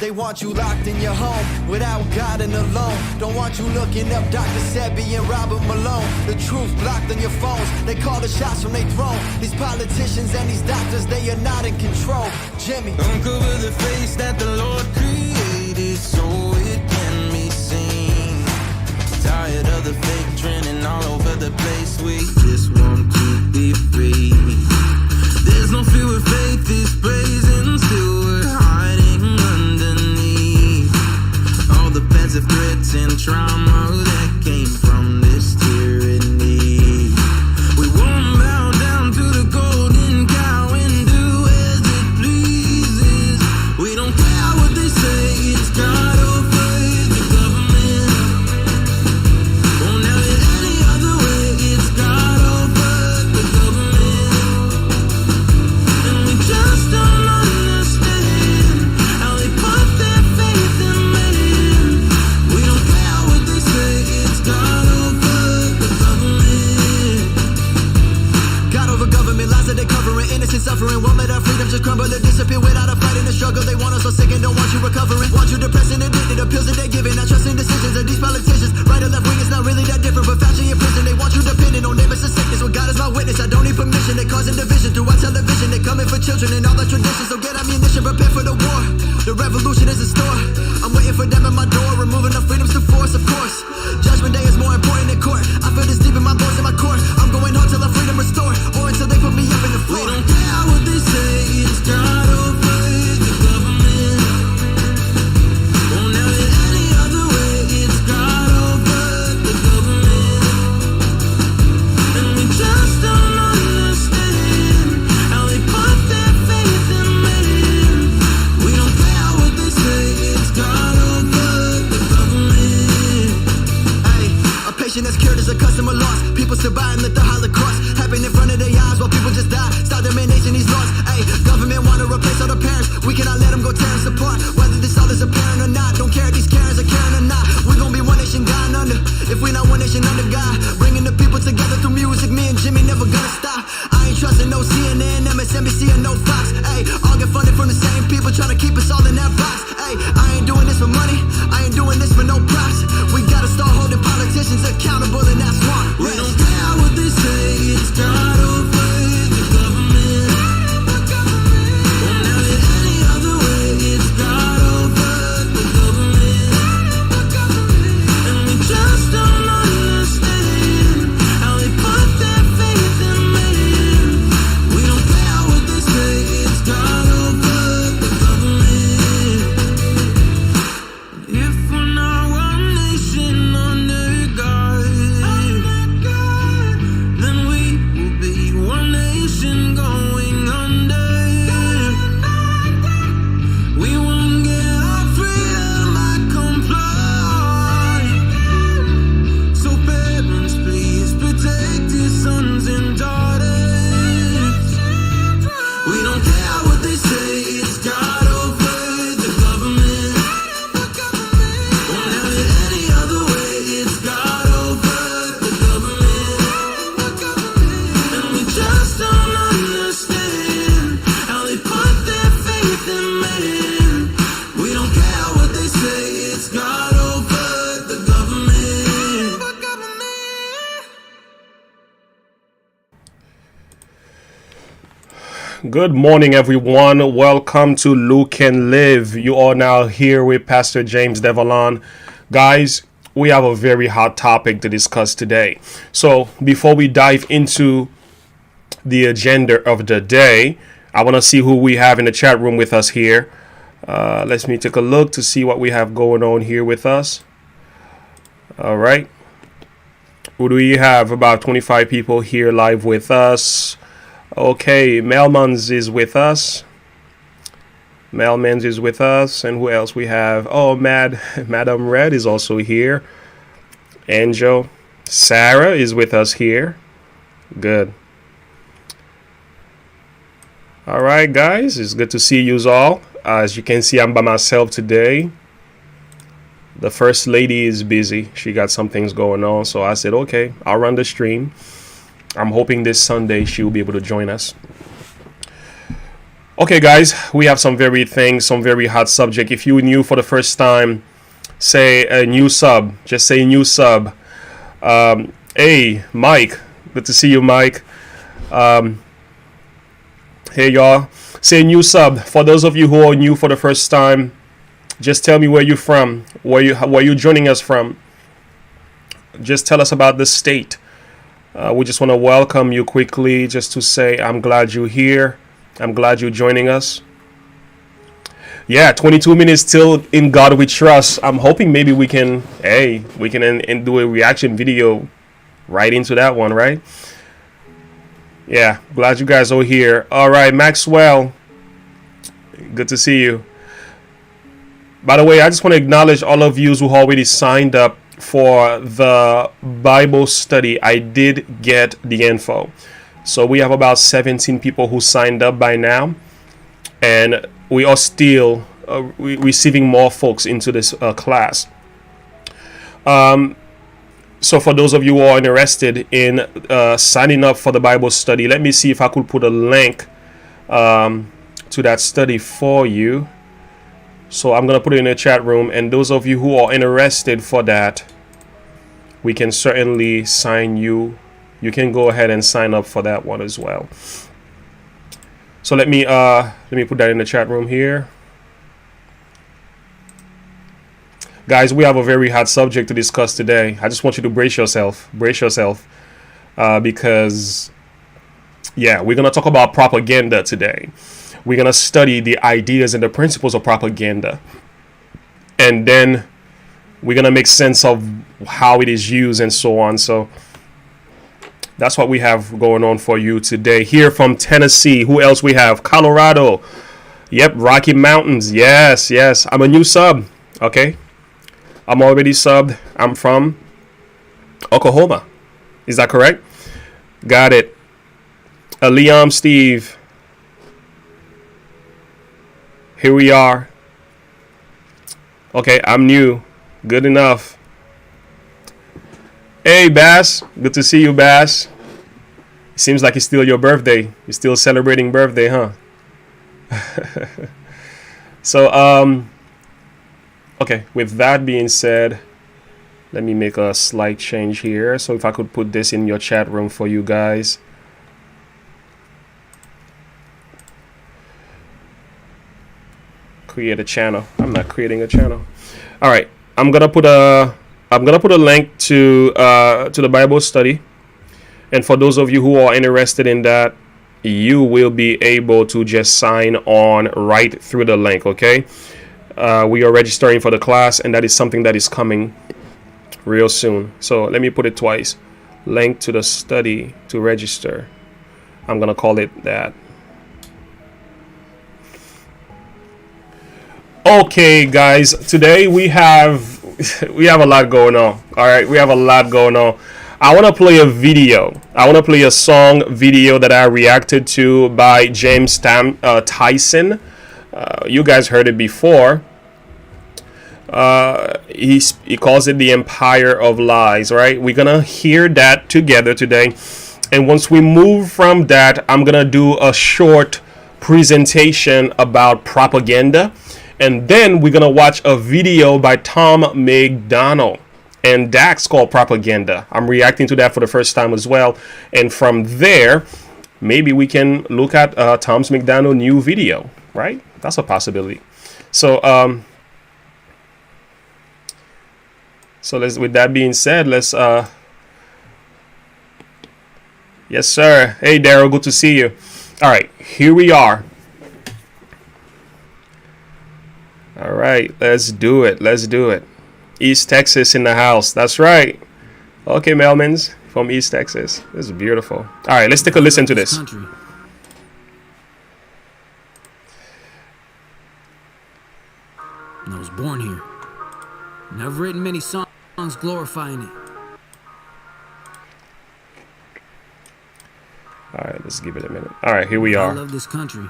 They want you locked in your home without God and alone. Don't want you looking up Dr. Sebi and Robert Malone. The truth blocked on your phones. They call the shots from their throne. These politicians and these doctors, they are not in control. Jimmy, uncover the face that the Lord created so it can be seen. Tired of the fake trending all over the place. We just want to be free. There's no fear with faith is praising. Still we're hiding underneath all the passive threats and trauma that came from this tyranny. We won't bow down to the golden cow and do as it pleases. We don't care what they say, it's God over the government. Won't have it any other way, it's God over the government. And we just don't understand how they put their faith in man. We don't care what they say, it's God over the government. God over government, lies that they covering, innocent suffering. Won't let our freedom just crumble or disappear without a fight in the struggle. They want us so sick and don't want you recovering. Want you depressed and addicted, the pills that they're giving. Not trusting decisions of these politicians. Right or left wing, it's not really that different. But fashion in prison, they want you dependent on neighbors and sickness. Well, God is my witness, I don't need permission. They causing division through our television. They coming for children and all the traditions. So get ammunition, prepare for the war. The revolution is in store. I'm waiting for them at my door, removing our freedoms to force, of course. Judgment day is more important than court. I feel this deep in my bones and my core. I'm going home till our freedom restored, or until they put me up in the We floor. don't care what they say, it's God over the government. Won't have it any other way, it's God over the government. And we just don't understand how they put their faith in man. We don't care what they say, it's God over the government. Hey, a patient that's cured is a customer loss. People survive and let the Holocaust happen in front of their eyes while people just die. Stop domination, these laws. Hey, government wanna replace all the parents. We cannot let them go tear us apart. Whether this all is apparent or not, don't care if these Karens are caring or not. We gon' be one nation, God under. If we not one nation under God, bringing the people together through music. Me and Jimmy never gonna stop. I ain't trusting no CNN, MSNBC, or no Fox. Hey, all get funded from the same people trying to keep us all in that box. Hey, I ain't doing this for money. I ain't doing this for no props. We gotta start holding politicians accountable, and that's one. We don't care what they say, it's God over the government. Won't have it any other way, it's God over the government. And we just don't understand how they put their faith in man. We don't care what they say, it's God over the government. If we're not one nation under God, then we will be one nation going under. We won't get our freedom back comply. So parents, please protect your sons and daughters. We don't care what they say, it's God over the government. Won't have it any other way, it's God over the government. And we just don't understand how they put their faith in man. We don't care what they say, it's God over the government. Good morning, everyone. Welcome to Luke and Live. You are now here with Pastor James Devalon. Guys, we have a very hot topic to discuss today. So before we dive into the agenda of the day, I want to see who we have in the chat room with us here. Let me take a look to see what we have going on here with us. All right. Who do we have? About 25 people here live with us. Okay, Melmans is with us. Melmans is with us. And who else we have? Oh, Madam Red is also here. Angel. Sarah is with us here. Good. All right, guys. It's good to see you all. As you can see, I'm by myself today. The first lady is busy. She got some things going on. So I said, okay, I'll run the stream. I'm hoping this Sunday she will be able to join us. Okay, guys, we have some very hot subject. If you new for the first time, say a new sub. Just say new sub. Hey, Mike. Good to see you, Mike. Hey, y'all. Say new sub. For those of you who are new for the first time, just tell me where you're from. Where you joining us from. Just tell us about the state. We just want to welcome you quickly, just to say I'm glad you're here. I'm glad you're joining us. Yeah, 22 minutes till in God we trust. I'm hoping maybe we can and do a reaction video right into that one, right? Yeah, glad you guys are here. All right, Maxwell, good to see you. By the way, I just want to acknowledge all of you who already signed up for the Bible study. I did get the info. So we have about 17 people who signed up by now, and we are still receiving more folks into this class. So for those of you who are interested in signing up for the Bible study, let me see if I could put a link to that study for you. So I'm going to put it in the chat room, and those of you who are interested for that, we can certainly sign you. You can go ahead and sign up for that one as well. So let me put that in the chat room here. Guys, we have a very hot subject to discuss today. I just want you to brace yourself, because yeah, we're going to talk about propaganda today. We're going to study the ideas and the principles of propaganda, and then we're going to make sense of how it is used and so on. So that's what we have going on for you today. Here from Tennessee, who else we have? Colorado. Yep, Rocky Mountains. Yes. I'm a new sub. Okay. I'm already subbed. I'm from Oklahoma. Is that correct? Got it. Liam, Steve. Here we are. Okay, I'm new. Good enough. Hey, Bass. Good to see you, Bass. Seems like it's still your birthday. You're still celebrating birthday, huh? So, okay, with that being said, let me make a slight change here. So if I could put this in your chat room for you guys. Create a channel. I'm not creating a channel. All right, I'm gonna put a link to the Bible study, and for those of you who are interested in that, you will be able to just sign on right through the link. Okay, we are registering for the class, and that is something that is coming real soon. So let me put it twice. Link to the study to register. I'm gonna call it that. Okay, guys, today we have a lot going on. All right, we have a lot going on. I want to play a video. I want to play a song video that I reacted to by James Tyson. You guys heard it before. He calls it the Empire of Lies, right? We're gonna hear that together today, and once we move from that, I'm gonna do a short presentation about propaganda. And then we're going to watch a video by Tom McDonald, and that's called Propaganda. I'm reacting to that for the first time as well. And from there, maybe we can look at Tom McDonald's new video, right? That's a possibility. So, with that being said, let's, yes, sir. Hey, Daryl, good to see you. All right, here we are. All right, let's do it. East Texas in the house. That's right. Okay, Melmans from East Texas. This is beautiful. All right, let's take a listen to this. I was born here, and I've written many songs glorifying it. All right, let's give it a minute. All right, here we are. I love this country.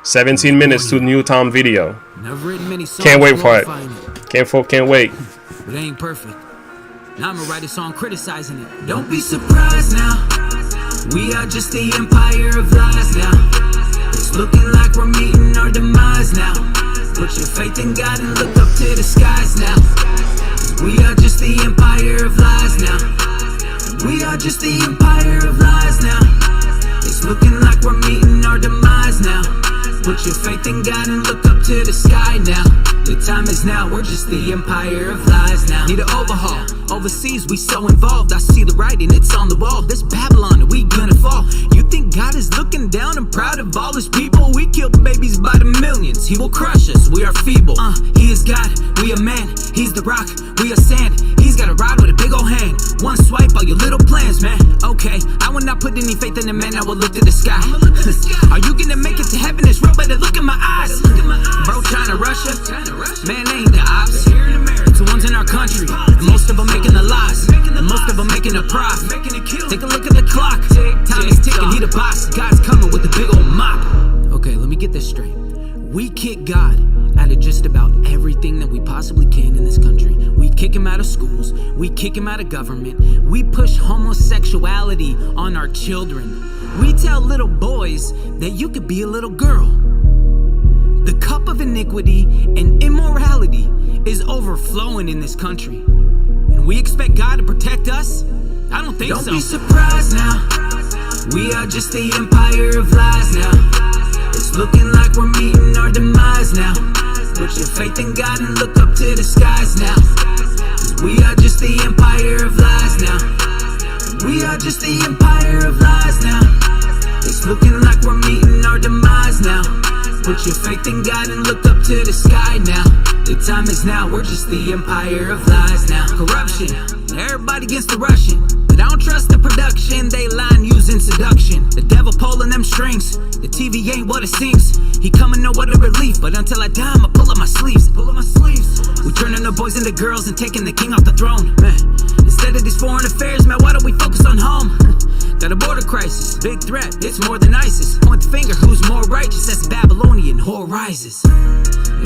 17 minutes to new Tom video. And I've written many songs Can't wait for it. Can't wait. It ain't perfect. Now I'm gonna write a song criticizing it. Don't be surprised now. We are just the empire of lies now. It's looking like we're meeting our demise now. Put your faith in God and look up to the skies now. We are just the empire of lies now. We are just the empire of lies now. It's looking like we're meeting our demise now. Put your faith in God and look up to the sky now. The time is now, we're just the empire of lies now. Need an overhaul, overseas we so involved. I see the writing, it's on the wall. This Babylon, we gonna fall. You think God is looking down and proud of all his people? We kill babies by the millions, he will crush us, we are feeble. He is God, we are man. He's the rock, we are sand. He's got a rod with a big old hand. One swipe, all your little plans, man. Okay, I will not put any faith in a man, I will look to the sky. Are you gonna make it to heaven? It's real, better look in my eyes. Bro, China, Russia, man, they ain't the ops. It's the ones in our country, and most of them making the lies, and most of them making a profit. Take a look at the clock, time is ticking, he the boss. God's coming with a big old mop. Okay, let me get this straight. We kick God out of just about everything that we possibly can in this country. We kick him out of schools, we kick him out of government, we push homosexuality on our children. We tell little boys that you could be a little girl. The cup of iniquity and immorality is overflowing in this country. And we expect God to protect us? I don't think so. Don't be surprised now. We are just the empire of lies now. It's looking like we're meeting our demise now. Put your faith in God and look up to the skies now. We are just the empire of lies now. We are just the empire of lies now. It's looking like we're meeting our demise now. Put your faith in God and look up to the sky now. The time is now, we're just the empire of lies now. Corruption, everybody against the Russian. But I don't trust the production, they line using seduction. The devil pulling them strings, the TV ain't what it seems. He coming no other relief, but until I die I'ma pull up my sleeves. We turning the boys into girls and taking the king off the throne. Man, instead of these foreign affairs, man, why don't we focus on home? Got a border crisis, big threat, it's more than ISIS. Point the finger, who's more righteous as Babylonian whore rises.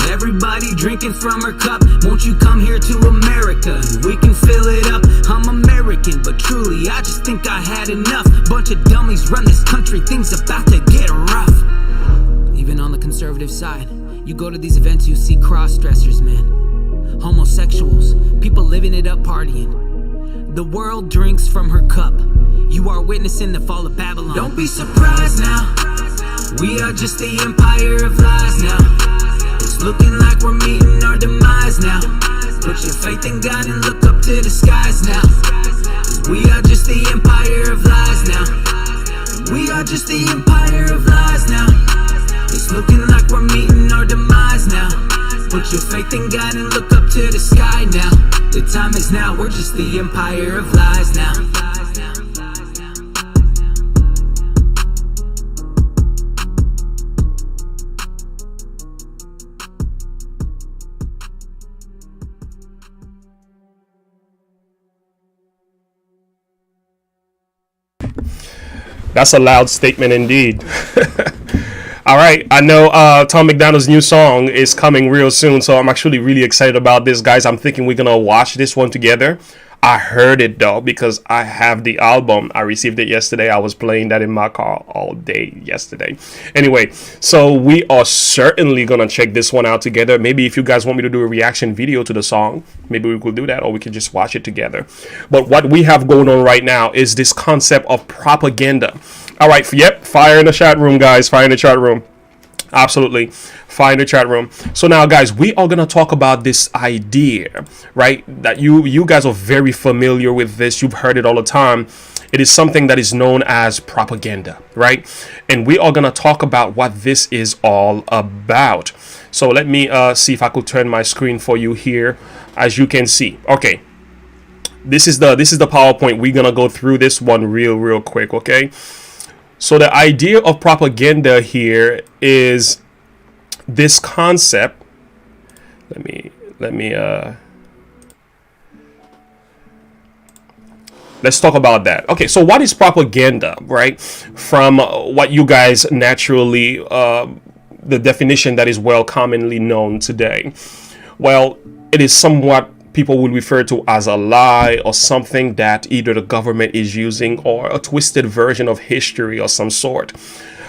Everybody drinking from her cup, won't you come here to America? We can fill it up, I'm American, but truly I just think I had enough. Bunch of dummies run this country, things about to get rough. Even on the conservative side, you go to these events, you see cross-dressers, man. Homosexuals, people living it up partying. The world drinks from her cup. You are witnessing the fall of Babylon. Don't be surprised now. We are just the empire of lies now. It's looking like we're meeting our demise now. Put your faith in God and look up to the skies now. We are just the empire of lies now. We are just the empire of lies now. It's looking like we're meeting our demise now. Put your faith in God and look up to the sky now. The time is now, we're just the empire of lies now. That's a loud statement indeed. All right, I know Tom McDonald's new song is coming real soon, so I'm actually really excited about this, guys. I'm thinking we're gonna watch this one together. I heard it though because I have the album. I received it yesterday. I was playing that in my car all day yesterday. Anyway, so we are certainly gonna check this one out together. Maybe if you guys want me to do a reaction video to the song, maybe we could do that, or we could just watch it together. But what we have going on right now is this concept of propaganda. All right, yep, fire in the chat room, guys. Fire in the chat room. Absolutely. Find the chat room. So now, guys, we are going to talk about this idea, right? That you guys are very familiar with this. You've heard it all the time. It is something that is known as propaganda, right? And we are going to talk about what this is all about. So let me see if I could turn my screen for you here. As you can see. Okay. This is the PowerPoint. We're going to go through this one real quick, okay? So the idea of propaganda here is this concept. Let's talk about that. Okay, so what is propaganda, right? From what you guys naturally, the definition that is well commonly known today. Well, it is somewhat people would refer to as a lie or something that either the government is using or a twisted version of history of some sort.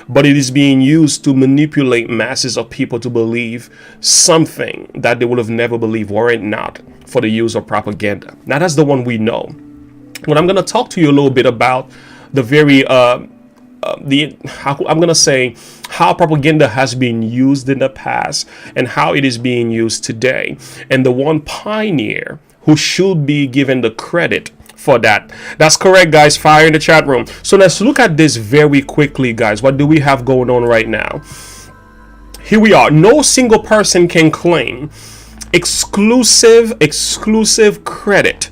but it is being used to manipulate masses of people to believe something that they would have never believed were it not for the use of propaganda. Now, that's the one we know. When I'm going to talk to you a little bit about the very I'm going to say how propaganda has been used in the past and how it is being used today, and the one pioneer who should be given the credit for that. That's correct, guys. Fire in the chat room. So let's look at this very quickly, guys. What do we have going on right now? Here we are. No single person can claim exclusive credit.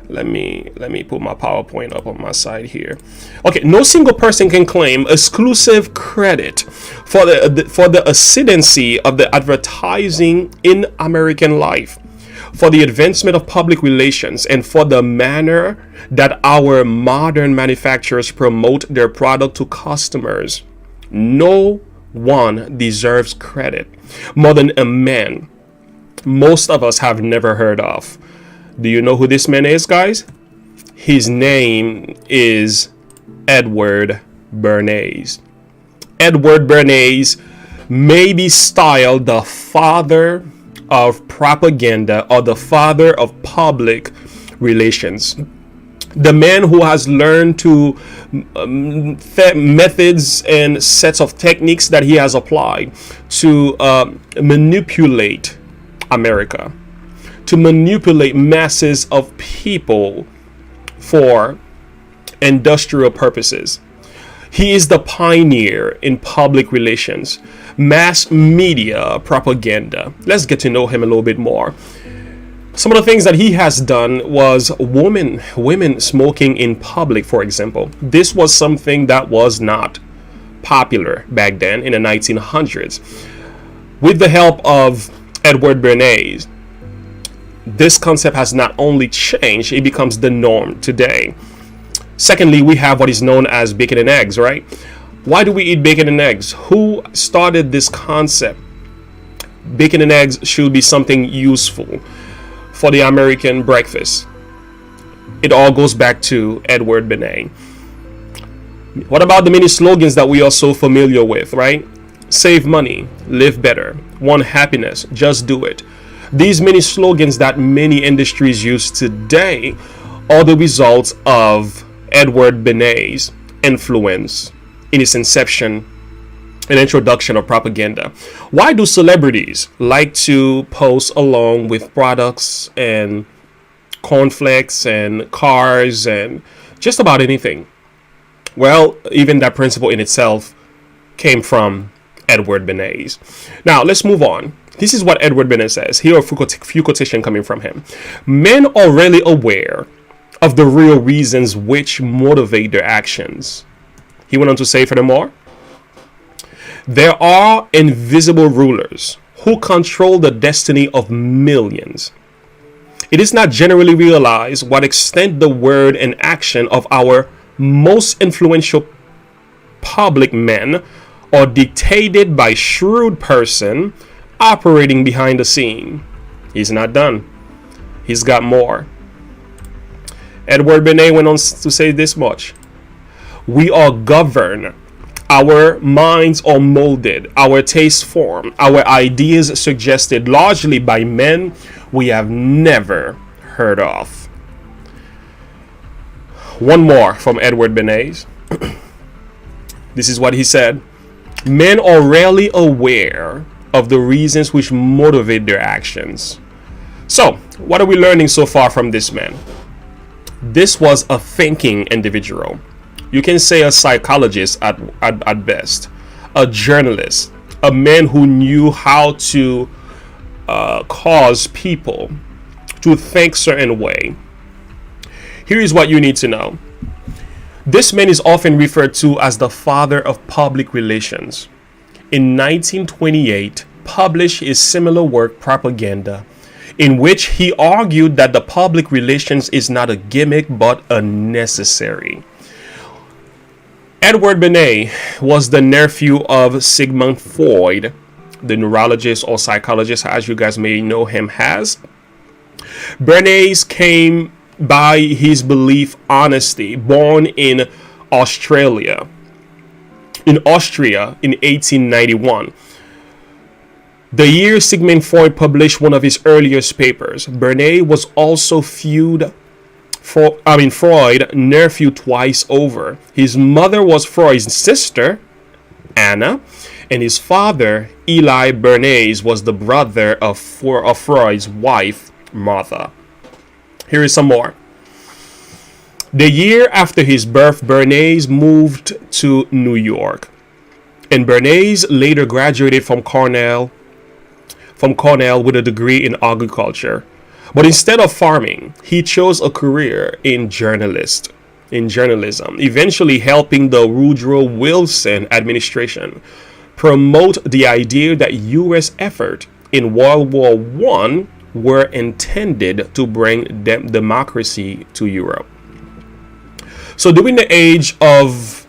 Let me put my PowerPoint up on my side here. Okay, no single person can claim exclusive credit for the ascendancy of the advertising in American life, for the advancement of public relations, and for the manner that our modern manufacturers promote their product to customers. No one deserves credit more than a man most of us have never heard of. Do you know who this man is, guys? His name is Edward Bernays. Edward Bernays may be styled the father of propaganda or the father of public relations. The man who has learned to methods and sets of techniques that he has applied to manipulate America, to manipulate masses of people for industrial purposes. He is the pioneer in public relations, mass media propaganda. Let's get to know him a little bit more. Some of the things that he has done was women smoking in public, for example. This was something that was not popular back then in the 1900s. With the help of Edward Bernays, this concept has not only changed, it becomes the norm today. Secondly, we have what is known as bacon and eggs, right? Why do we eat bacon and eggs? Who started this concept? Bacon and eggs should be something useful for the American breakfast. It all goes back to Edward Bernays. What about the many slogans that we are so familiar with, right? Save money, live better, want happiness, just do it. These many slogans that many industries use today are the results of Edward Bernays' influence in its inception and introduction of propaganda. Why do celebrities like to post along with products and cornflakes and cars and just about anything? Well, even that principle in itself came from Edward Bernays. Now, let's move on. This is what Edward Bernays says. Here are a few quotations coming from him. Men are rarely aware of the real reasons which motivate their actions. He went on to say furthermore, there are invisible rulers who control the destiny of millions. It is not generally realized what extent the word and action of our most influential public men are dictated by shrewd person operating behind the scene. He's not done. He's got more. Edward Bernays went on to say this much. We are governed. Our minds are molded. Our tastes formed. Our ideas suggested largely by men we have never heard of. One more from Edward Bernays. This is what he said. Men are rarely aware of the reasons which motivate their actions. So, what are we learning so far from this man? This was a thinking individual. You can say a psychologist at best, a journalist, a man who knew how to cause people to think certain way. Here is what you need to know. This man is often referred to as the father of public relations. In 1928, published his similar work, Propaganda, in which he argued that the public relations is not a gimmick but a necessary. Edward Bernays was the nephew of Sigmund Freud, the neurologist or psychologist, as you guys may know him as. Bernays came by his belief honesty, born in Australia. in Austria in 1891. The year Sigmund Freud published one of his earliest papers, Bernays was also Freud nephew twice over. His mother was Freud's sister, Anna, and his father, Eli Bernays, was the brother of Freud's wife, Martha. Here is some more. The year after his birth, Bernays moved to New York, and Bernays later graduated from Cornell with a degree in agriculture. But instead of farming, he chose a career in journalism, eventually helping the Woodrow Wilson administration promote the idea that U.S. efforts in World War I were intended to bring democracy to Europe. So during the age of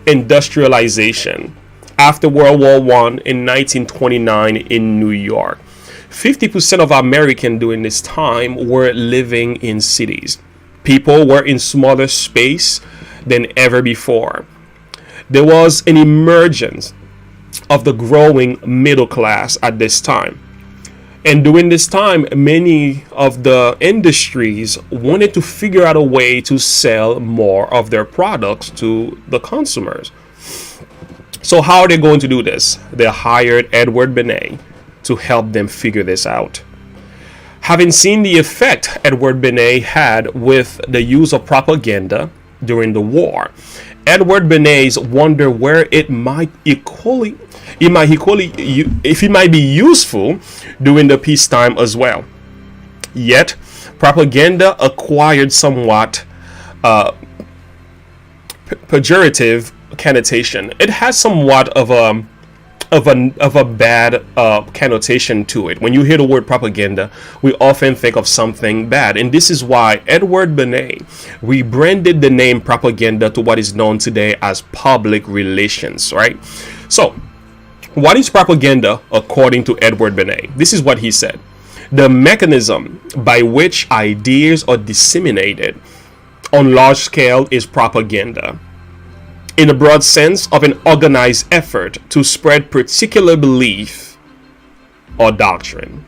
industrialization, after World War I in 1929 in New York, 50% of Americans during this time were living in cities. People were in smaller space than ever before. There was an emergence of the growing middle class at this time. And during this time, many of the industries wanted to figure out a way to sell more of their products to the consumers. So how are they going to do this? They hired Edward Bernays to help them figure this out. Having seen the effect Edward Bernays had with the use of propaganda during the war, Edward Bernays wondered where it might be useful during the peacetime as well. Yet, propaganda acquired somewhat pejorative connotation. It has somewhat of a bad connotation to it. When you hear the word propaganda, we often think of something bad, and this is why Edward Bernays rebranded the name propaganda to what is known today as public relations, right? So, what is propaganda according to Edward Bernays? This is what he said. The mechanism by which ideas are disseminated on large scale is propaganda, in a broad sense of an organized effort to spread particular belief or doctrine.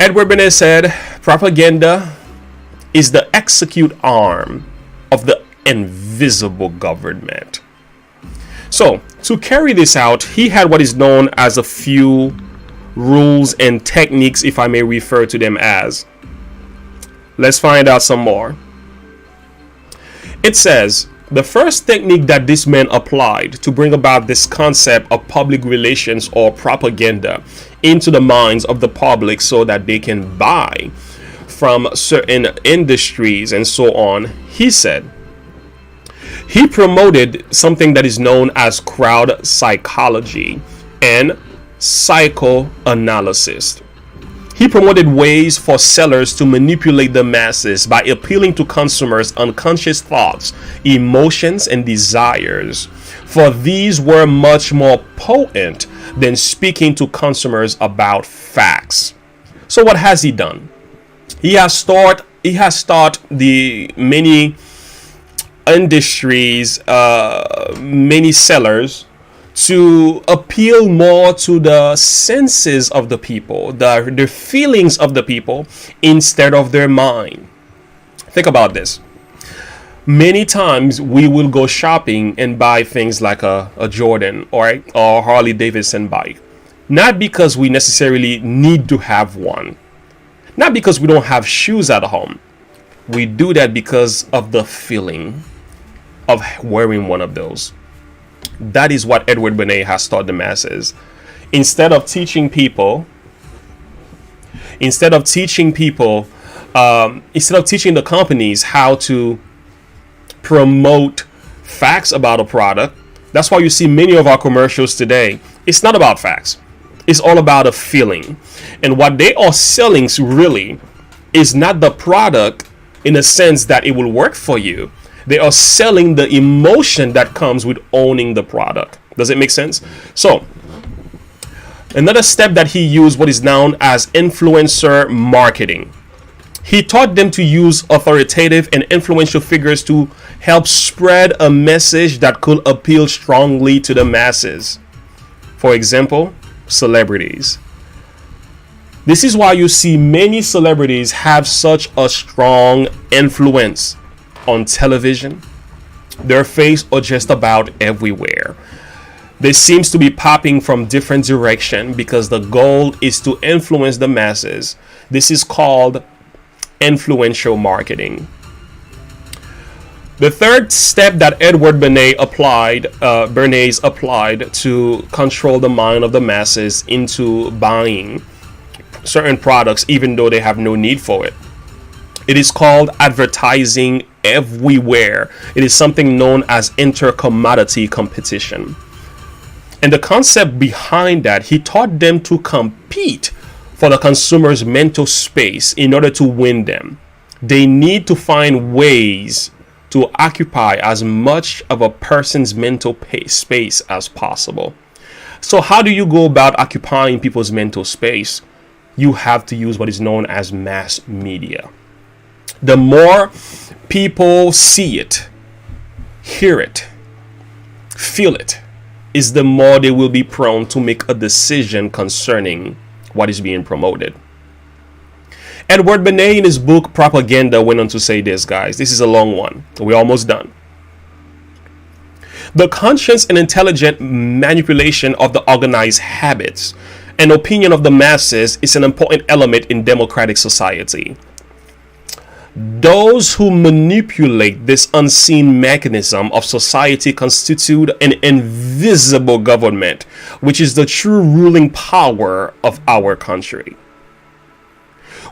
Edward Bernays said, propaganda is the execute arm of the invisible government. So, to carry this out, he had what is known as a few rules and techniques, if I may refer to them as. Let's find out some more. It says, the first technique that this man applied to bring about this concept of public relations or propaganda into the minds of the public so that they can buy from certain industries and so on, he said, he promoted something that is known as crowd psychology and psychoanalysis. He promoted ways for sellers to manipulate the masses by appealing to consumers' unconscious thoughts, emotions, and desires, for these were much more potent than speaking to consumers about facts. So what has he done? He has taught the many industries, many sellers, to appeal more to the senses of the people, the feelings of the people, instead of their mind. Think about this. Many times we will go shopping and buy things like a Jordan or Harley Davidson bike, not because we necessarily need to have one, not because we don't have shoes at home. We do that because of the feeling of wearing one of those. That is what Edward Bernays has taught the masses. Instead of teaching the companies how to promote facts about a product, that's why you see many of our commercials today. It's not about facts. It's all about a feeling. And what they are selling really is not the product in a sense that it will work for you. They are selling the emotion that comes with owning the product. Does it make sense? So, another step that he used, what is known as influencer marketing. He taught them to use authoritative and influential figures to help spread a message that could appeal strongly to the masses. For example, celebrities. This is why you see many celebrities have such a strong influence on television, their face, or just about everywhere. This seems to be popping from different directions because the goal is to influence the masses. This is called influential marketing. The third step that Edward Bernays applied to control the mind of the masses into buying certain products even though they have no need for it. It is called advertising everywhere. It is something known as inter-commodity competition. And the concept behind that, he taught them to compete for the consumer's mental space in order to win them. They need to find ways to occupy as much of a person's mental space as possible. So how do you go about occupying people's mental space? You have to use what is known as mass media. The more people see it, hear it, feel it, is the more they will be prone to make a decision concerning what is being promoted. Edward Bernays in his book Propeganda went on to say this, guys. This is a long one. We're almost done. The conscious and intelligent manipulation of the organized habits and opinion of the masses is an important element in democratic society. Those who manipulate this unseen mechanism of society constitute an invisible government, which is the true ruling power of our country.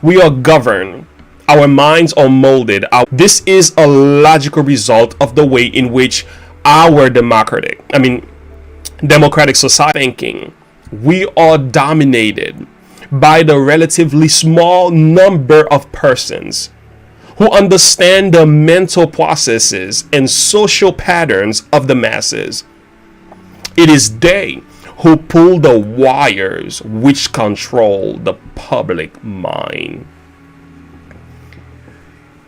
We are governed. Our minds are molded. This is a logical result of the way in which our democratic society thinking. We are dominated by the relatively small number of persons who understand the mental processes and social patterns of the masses. It is they who pull the wires which control the public mind.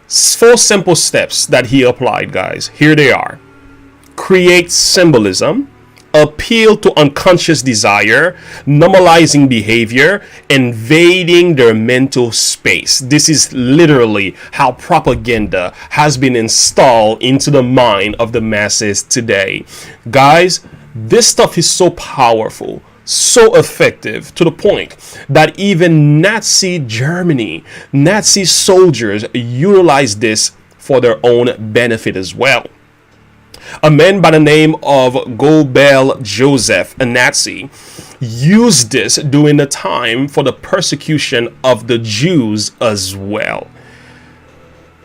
4 simple steps that he applied, guys. Here they are. Create symbolism, appeal to unconscious desire, normalizing behavior, invading their mental space. This is literally how propaganda has been installed into the mind of the masses today. Guys, this stuff is so powerful, so effective, to the point that even Nazi Germany, Nazi soldiers utilize this for their own benefit as well. A man by the name of Goebbels Joseph, a Nazi, used this during the time for the persecution of the Jews as well.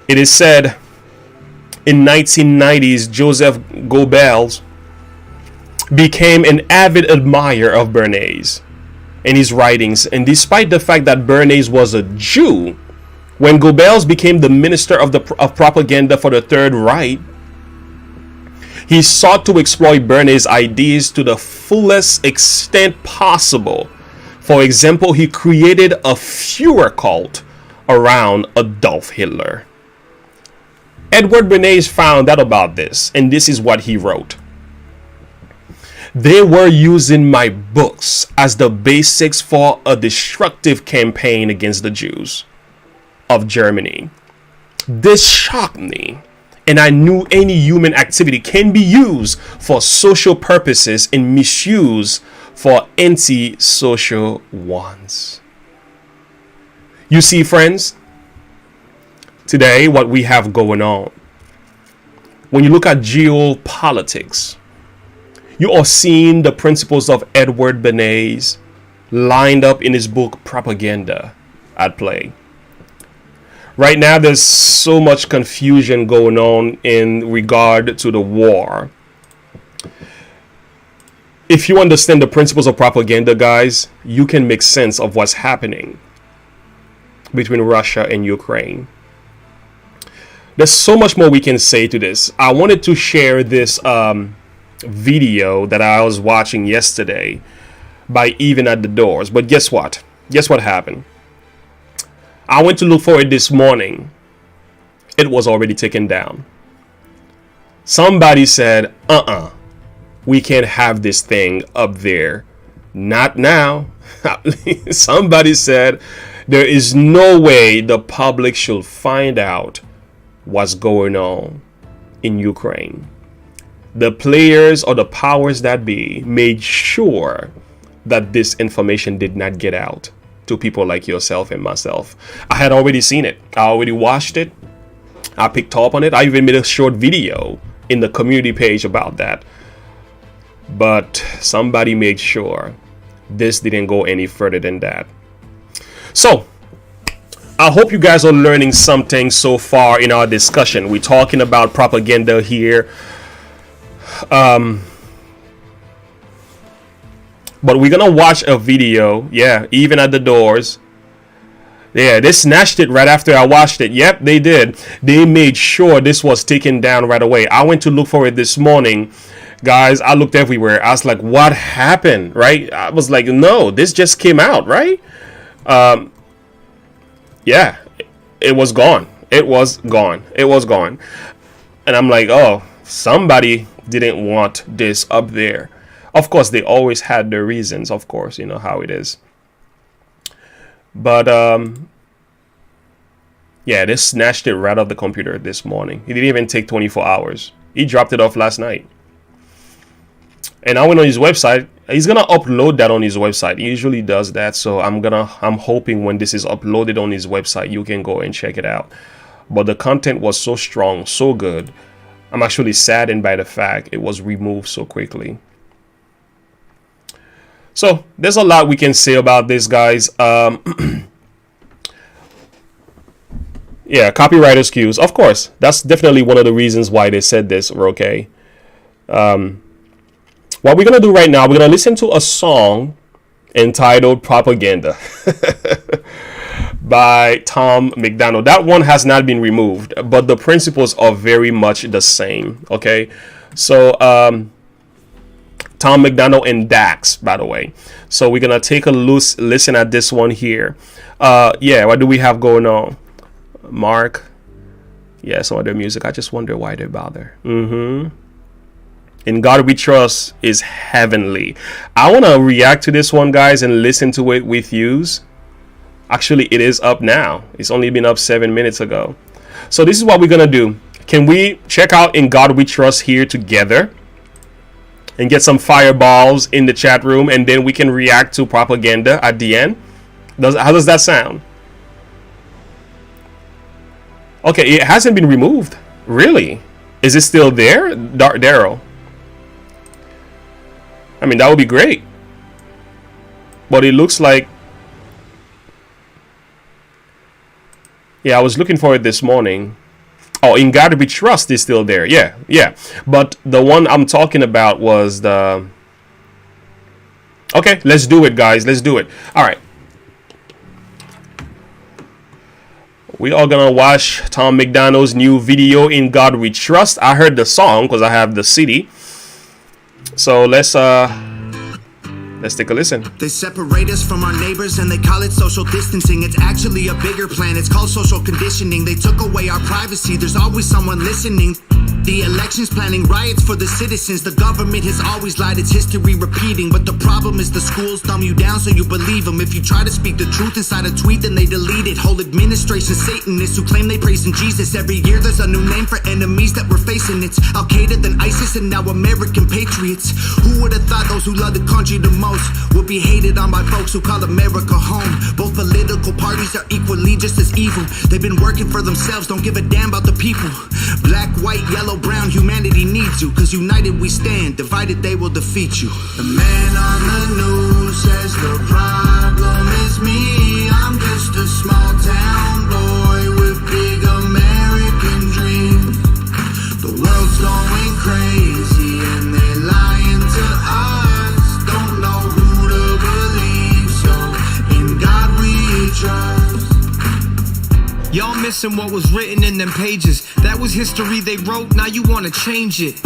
It is said in 1990s, Joseph Goebbels became an avid admirer of Bernays and his writings. And despite the fact that Bernays was a Jew, when Goebbels became the minister of propaganda for the Third Reich, he sought to exploit Bernays' ideas to the fullest extent possible. For example, he created a Führer cult around Adolf Hitler. Edward Bernays found out about this, and this is what he wrote. They were using my books as the basics for a destructive campaign against the Jews of Germany. This shocked me, and I knew any human activity can be used for social purposes and misused for anti-social ones. You see, friends, today what we have going on, when you look at geopolitics, you are seeing the principles of Edward Bernays lined up in his book Propeganda at play. Right now, there's so much confusion going on in regard to the war. If you understand the principles of propaganda, guys, you can make sense of what's happening between Russia and Ukraine. There's so much more we can say to this. I wanted to share this video that I was watching yesterday by Even at the Doors. But guess what? Guess what happened? I went to look for it this morning. It was already taken down. Somebody said, we can't have this thing up there. Not now. Somebody said, there is no way the public should find out what's going on in Ukraine. The players or the powers that be made sure that this information did not get out to people like yourself and myself. I had already seen it. I already watched it. I picked up on it. I even made a short video in the community page about that. But somebody made sure this didn't go any further than that. So I hope you guys are learning something so far in our discussion. We're talking about propaganda here. But we're gonna watch a video. Yeah, even at the doors. Yeah, they snatched it right after I watched it. Yep, they did. They made sure this was taken down right away. I went to look for it this morning. Guys, I looked everywhere. I was like, what happened? Right? I was like, no, this just came out, right? Yeah, it was gone. It was gone. It was gone. And I'm like, oh, somebody didn't want this up there. Of course, they always had their reasons, of course, you know how it is. But, yeah, they snatched it right off the computer this morning. It didn't even take 24 hours. He dropped it off last night. And I went on his website. He's going to upload that on his website. He usually does that. So I'm hoping when this is uploaded on his website, you can go and check it out. But the content was so strong, so good. I'm actually saddened by the fact it was removed so quickly. So there's a lot we can say about this, guys. Yeah, copyright excuse. Of course, that's definitely one of the reasons why they said this, okay? What we're going to do right now, we're going to listen to a song entitled Propaganda by Tom McDonald. That one has not been removed, but the principles are very much the same, okay? So, Tom McDonald and Dax, by the way. So we're going to take a loose listen at this one here. Yeah, what do we have going on? Mark. Yeah, some of their music. I just wonder why they bother. In God We Trust is heavenly. I want to react to this one, guys, and listen to it with yous. Actually, it is up now. It's only been up 7 minutes ago. So this is what we're going to do. Can we check out In God We Trust here together? And get some fireballs in the chat room, and then we can react to Propaganda at the end. How does that sound? Okay, it hasn't been removed. Really? Is it still there, Daryl? I mean, that would be great. But it looks like... Yeah, I was looking for it this morning. Oh, In God We Trust is still there. Yeah. But the one I'm talking about was the... Okay, let's do it, guys. Let's do it. All right. We are going to watch Tom McDonald's new video, In God We Trust. I heard the song because I have the CD. So let's take a listen. They separate us from our neighbors and they call it social distancing. It's actually a bigger plan. It's called social conditioning. They took away our privacy. There's always someone listening. The elections planning riots for the citizens. The government has always lied. It's history repeating. But the problem is the schools dumb you down so you believe them. If you try to speak the truth inside a tweet, then they delete it. Whole administration Satanists who claim they praise in Jesus. Every year there's a new name for enemies that we're facing. It's Al-Qaeda, then ISIS, and now American patriots. Who would have thought those who love the country the most will be hated on by folks who call America home? Both political parties are equally just as evil. They've been working for themselves, don't give a damn about the people. Black, white, yellow, brown, humanity needs you. Cause united we stand, divided they will defeat you. The man on the news says the problem is me. I'm just a small town boy with big American dreams. The world's going crazy and they're lying to us. Don't know who to believe, so in God we trust. Y'all missing what was written in them pages. That was history they wrote, now you wanna change it.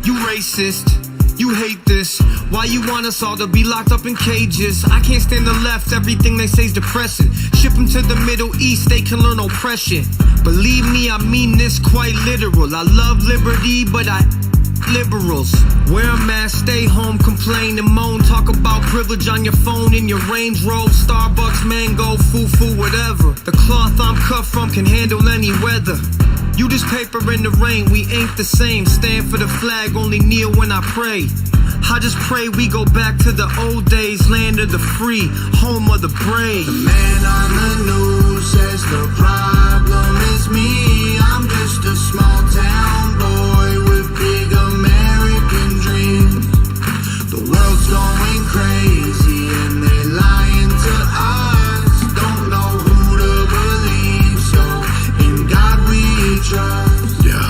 You racist, You hate this. Why you want us all to be locked up in cages? I can't stand the left, everything they say's depressing. Ship them to the Middle East, they can learn oppression. Believe me, I mean this quite literal. I love liberty, but I liberals. Wear a mask, stay home, complain and moan. Talk about privilege on your phone in your Range Rover, Starbucks, mango, foo-foo, whatever. The cloth I'm cut from can handle any weather. You just paper in the rain, we ain't the same. Stand for the flag, only kneel when I pray. I just pray we go back to the old days, land of the free, home of the brave. The man on the news says the problem is me. I'm just a small town boy with big American dreams. The world's going crazy and they lying to us. Don't know who to believe, so in God we trust. Yeah.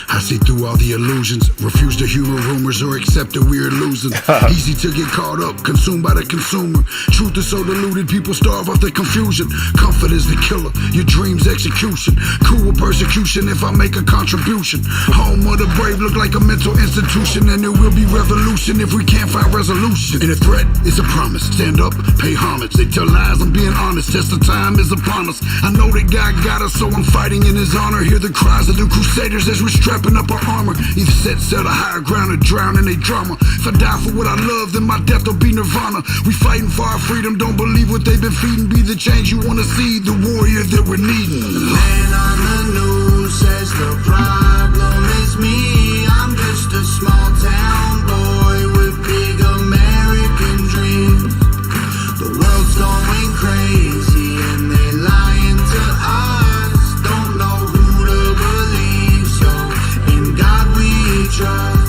I see through all the illusions, refuse to humor rumors or accept that we're losing. Easy to get caught up, consumed by the consumer. Truth is so diluted, people starve off their confusion. Comfort is the killer, your dreams execution. Cool persecution if I make a contribution. Home of the brave look like a mental institution, and there will be revolution if we can't find resolution. And a threat is a promise, stand up, pay homage. They tell lies, I'm being honest, test the time is upon us. I know that God got us, so I'm fighting in his honor. Hear the cries of the crusaders as we're strapping up our armor. Either set sail to higher ground or drown in a drama. If I die for what I love, then my death will be nirvana. We fighting for our freedom, don't believe what they've been feeding. Be the change you wanna see, the warrior that we're needing. The man on the news says the problem is me. I'm just a small town boy with big American dreams. The world's going crazy and they lying to us. Don't know who to believe, so in God we trust.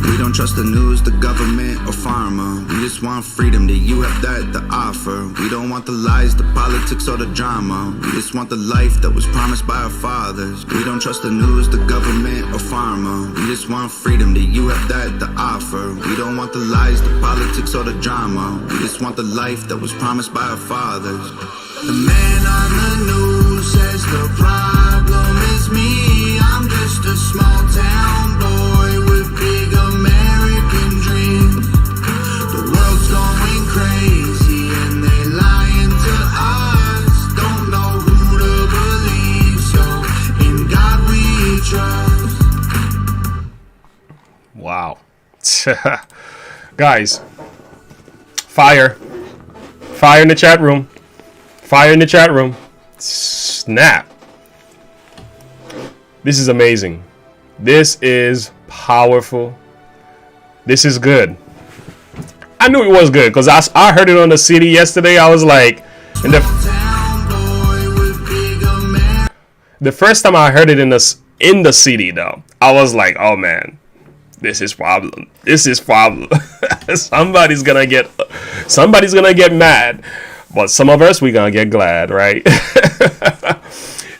We don't trust the news, the government, or pharma. We just want freedom, that you have that to offer. We don't want the lies, the politics, or the drama. We just want the life that was promised by our fathers. We don't trust the news, the government, or pharma. We just want freedom, that you have that to offer. We don't want the lies, the politics, or the drama. We just want the life that was promised by our fathers. The man on the news says the problem is me. I'm just a small town boy with big American dreams. The world's going crazy and they lying to us. Don't know who to believe, so in God we trust. Wow. Guys, fire in the chat room. Fire in the chat room. Snap. This is amazing. This is powerful. This is good. I knew it was good because I heard it on the CD yesterday. I was like, and the first time I heard it in the CD though, I was like, oh man, this is problem. This is problem. Somebody's gonna get mad. But some of us, we're going to get glad, right?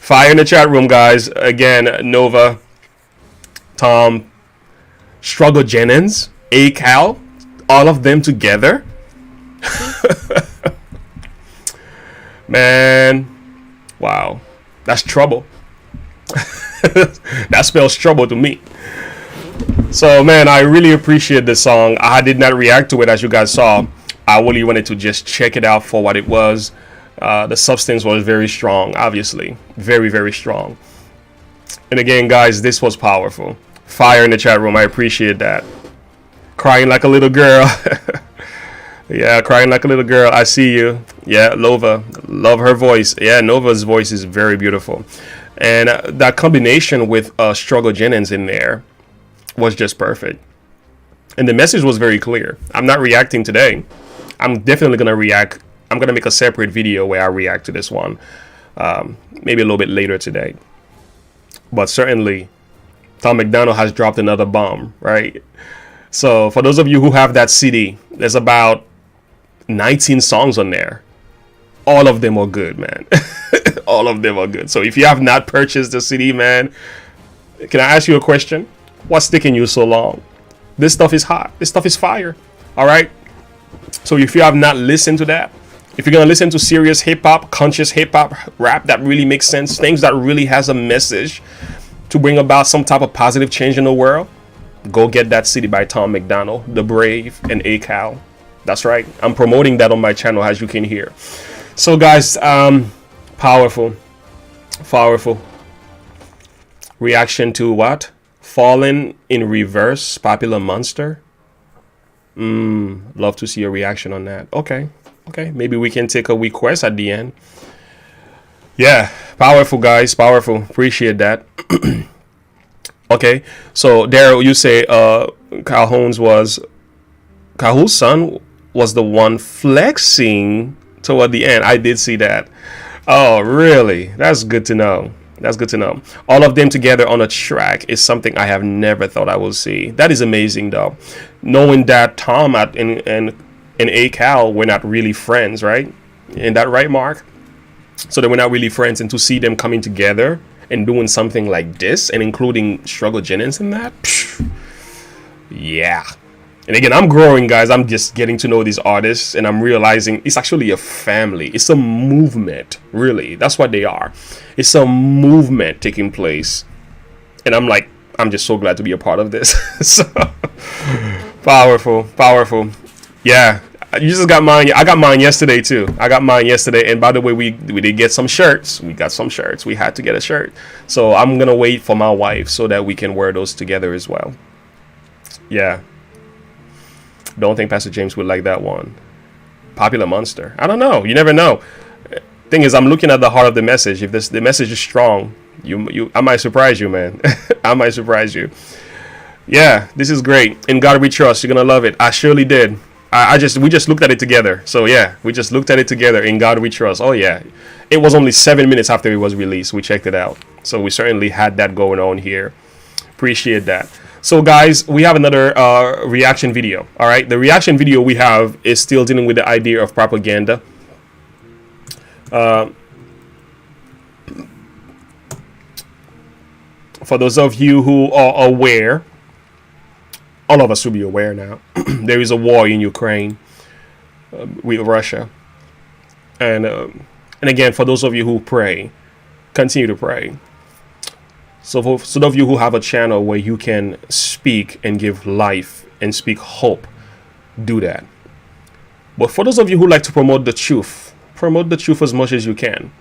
Fire in the chat room, guys. Again, Nova, Tom, Struggle Jennings, A-Cal, all of them together. Man, wow. That's trouble. That spells trouble to me. So, man, I really appreciate this song. I did not react to it, as you guys saw. I really wanted to just check it out for what it was. The substance was very strong, obviously. Very, very strong. And again, guys, this was powerful. Fire in the chat room. I appreciate that. Crying like a little girl. Yeah, crying like a little girl. I see you. Yeah, Nova. Love her voice. Yeah, Nova's voice is very beautiful. And that combination with Struggle Jennings in there was just perfect. And the message was very clear. I'm not reacting today. I'm definitely going to react. I'm going to make a separate video where I react to this one. Maybe a little bit later today. But certainly, Tom McDonald has dropped another bomb, right? So for those of you who have that CD, there's about 19 songs on there. All of them are good, man. All of them are good. So if you have not purchased the CD, man, can I ask you a question? What's taking you so long? This stuff is hot. This stuff is fire. All right. So if you have not listened to that, if you're going to listen to serious hip hop, conscious hip hop, rap that really makes sense, things that really has a message to bring about some type of positive change in the world, Go Get That City by Tom McDonald, The Brave, and ACAL. That's right. I'm promoting that on my channel, as you can hear. So guys, powerful reaction to what? Fallen in Reverse, Popular Monster. Love to see a reaction on that. Okay, maybe we can take a request at the end. Yeah, powerful guys, powerful. Appreciate that. Okay, so Daryl, you say Calhoun's son was the one flexing toward the end. I did see that. Oh, really? That's good to know. That's good to know. All of them together on a track is something I have never thought I would see. That is amazing, though. Knowing that Tom and ACAL were not really friends, right? Isn't that right, Mark? So they were not really friends, and to see them coming together and doing something like this, and including Struggle Jennings in that, yeah. And again, I'm growing, guys. I'm just getting to know these artists, and I'm realizing it's actually a family. It's a movement, really. That's what they are. It's a movement taking place. And I'm just so glad to be a part of this. So powerful. Yeah, you just got mine. I got mine yesterday, too. And by the way, we did get some shirts. We got some shirts. We had to get a shirt. So I'm going to wait for my wife so that we can wear those together as well. Yeah. Don't think Pastor James would like that one. Popular Monster. I don't know. You never know. Thing is, I'm looking at the heart of the message. If the message is strong, I might surprise you, man. I might surprise you. Yeah, this is great. In God we trust. You're gonna love it. I surely did. We just looked at it together. So yeah, we just looked at it together. In God we trust. Oh yeah, it was only 7 minutes after it was released. We checked it out. So we certainly had that going on here. Appreciate that. So guys, we have another reaction video. All right, the reaction video we have is still dealing with the idea of propaganda. For those of you who are aware, all of us should be aware now, there is a war in Ukraine with Russia. And again, for those of you who pray, continue to pray. So for those of you who have a channel where you can speak and give life and speak hope, do that. But for those of you who like to promote the truth as much as you can.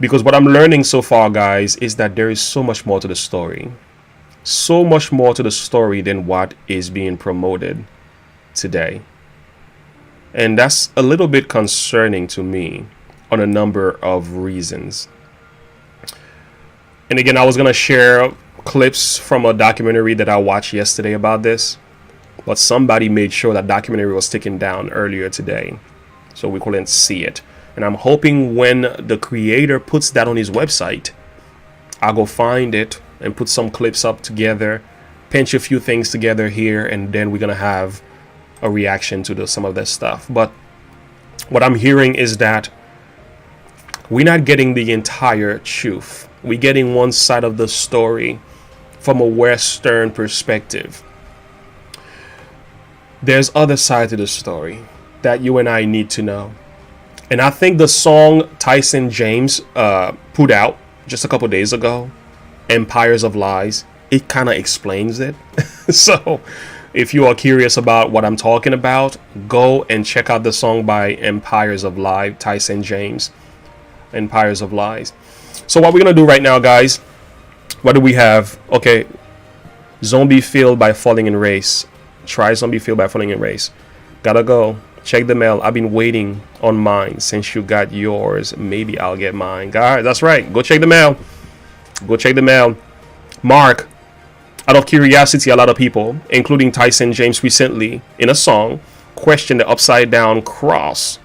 Because what I'm learning so far, guys, is that there is so much more to the story. So much more to the story than what is being promoted today. And that's a little bit concerning to me on a number of reasons. And again, I was going to share clips from a documentary that I watched yesterday about this. But somebody made sure that documentary was taken down earlier today, so we couldn't see it. And I'm hoping when the creator puts that on his website, I'll go find it and put some clips up together, pinch a few things together here, and then we're going to have a reaction to some of this stuff. But what I'm hearing is that we're not getting the entire truth. We're getting one side of the story from a Western perspective. There's other side to the story that you and I need to know. And I think the song Tyson James put out just a couple days ago, Empires of Lies, it kind of explains it. So if you are curious about what I'm talking about, go and check out the song by Empires of Lies, Tyson James, Empires of Lies. So what we're going to do right now, guys, what do we have? Okay, Zombie Field by Falling in Race. Try Zombie Field by Falling in Race. Gotta go. Check the mail. I've been waiting on mine since you got yours. Maybe I'll get mine. Guys, that's right. Go check the mail. Go check the mail. Mark, out of curiosity, a lot of people, including Tyson James recently, in a song, questioned the upside down cross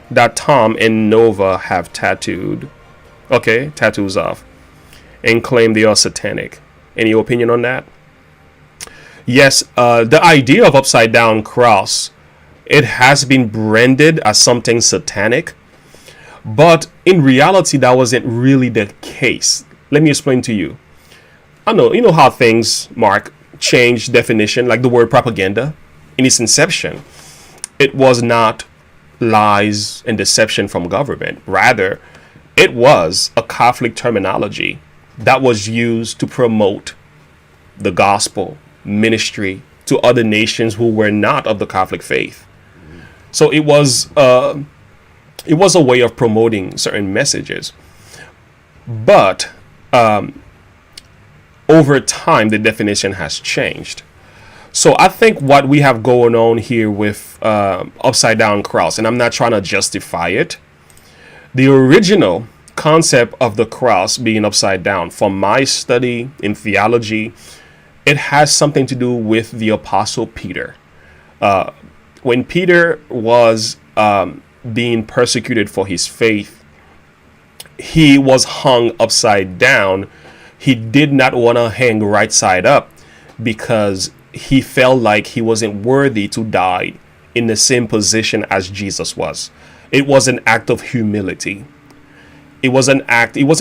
that Tom and Nova have tattooed. Okay, tattoos off. And claim they are satanic. Any opinion on that? Yes, the idea of upside down cross, it has been branded as something satanic, but in reality, that wasn't really the case. Let me explain to you. I know, you know how things, Mark, change definition, like the word propaganda. In its inception, it was not lies and deception from government. Rather, it was a Catholic terminology that was used to promote the gospel ministry to other nations who were not of the Catholic faith. So it was a way of promoting certain messages. But over time, the definition has changed. So I think what we have going on here with upside down cross, and I'm not trying to justify it, the original concept of the cross being upside down, from my study in theology, it has something to do with the Apostle Peter. When Peter was being persecuted for his faith, he was hung upside down. He did not want to hang right side up because he felt like he wasn't worthy to die in the same position as Jesus was. It was an act of humility. It wasn't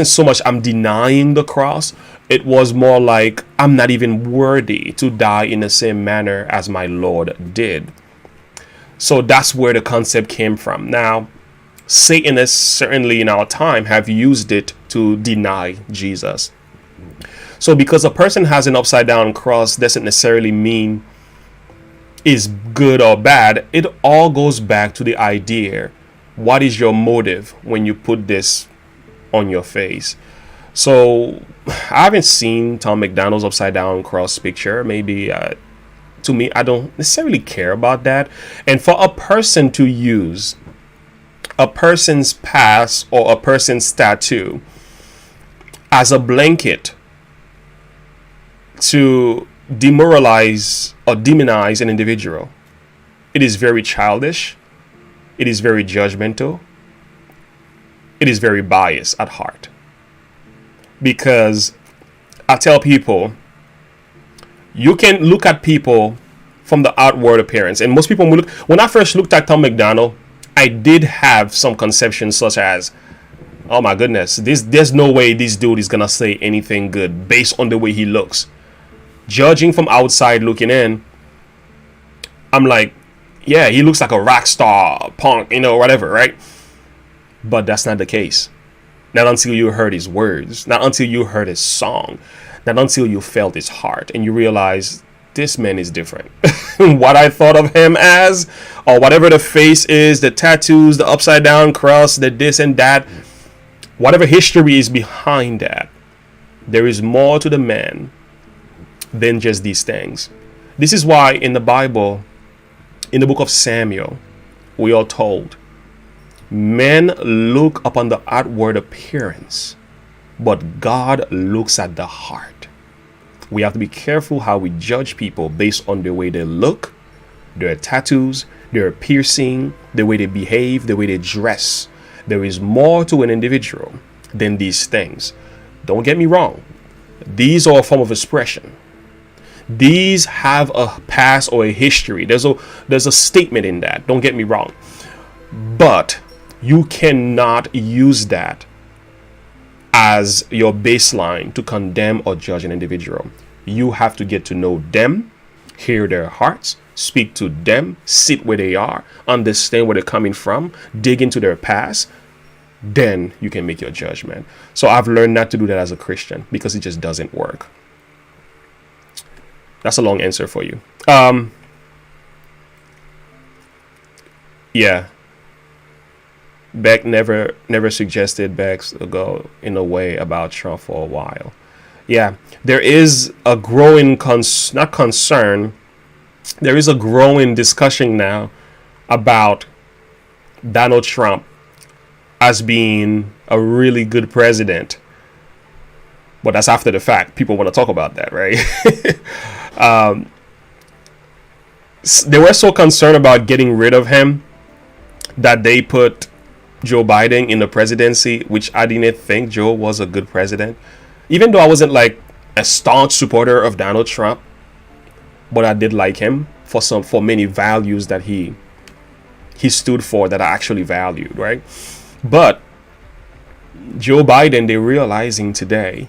so much I'm denying the cross. It was more like I'm not even worthy to die in the same manner as my Lord did. So that's where the concept came from. Now, Satanists certainly in our time have used it to deny Jesus. So because a person has an upside down cross doesn't necessarily mean is good or bad. It all goes back to the idea. What is your motive when you put this on your face? So I haven't seen Tom McDonald's upside down cross picture. Maybe to me, I don't necessarily care about that. And for a person to use a person's past or a person's tattoo as a blanket to demoralize or demonize an individual, it is very childish. It is very judgmental. It is very biased at heart. Because I tell people, you can look at people from the outward appearance. And most people, when I first looked at Tom McDonald, I did have some conceptions such as, oh my goodness, there's no way this dude is going to say anything good based on the way he looks. Judging from outside looking in, I'm like, yeah, he looks like a rock star, punk, whatever, right? But that's not the case. Not until you heard his words, not until you heard his song, not until you felt his heart and you realize this man is different. What I thought of him as, or whatever the face is, the tattoos, the upside down cross, the this and that, whatever history is behind that, there is more to the man than just these things. This is why in the Bible, in the book of Samuel, we are told, men look upon the outward appearance, but God looks at the heart. We have to be careful how we judge people based on the way they look, their tattoos, their piercing, the way they behave, the way they dress. There is more to an individual than these things. Don't get me wrong. These are a form of expression. These have a past or a history. There's a statement in that. Don't get me wrong. But you cannot use that as your baseline to condemn or judge an individual. You have to get to know them, hear their hearts, speak to them, sit where they are, understand where they're coming from, dig into their past. Then you can make your judgment. So I've learned not to do that as a Christian because it just doesn't work. That's a long answer for you. Yeah. Beck never suggested Beck's go in a way about Trump for a while. Yeah, there is a growing not concern. There is a growing discussion now about Donald Trump as being a really good president. But that's after the fact. People want to talk about that, right? They were so concerned about getting rid of him that they put Joe Biden in the presidency, which I didn't think Joe was a good president. Even though I wasn't like a staunch supporter of Donald Trump, but I did like him for many values that he stood for that I actually valued, right? But Joe Biden, they're realizing today,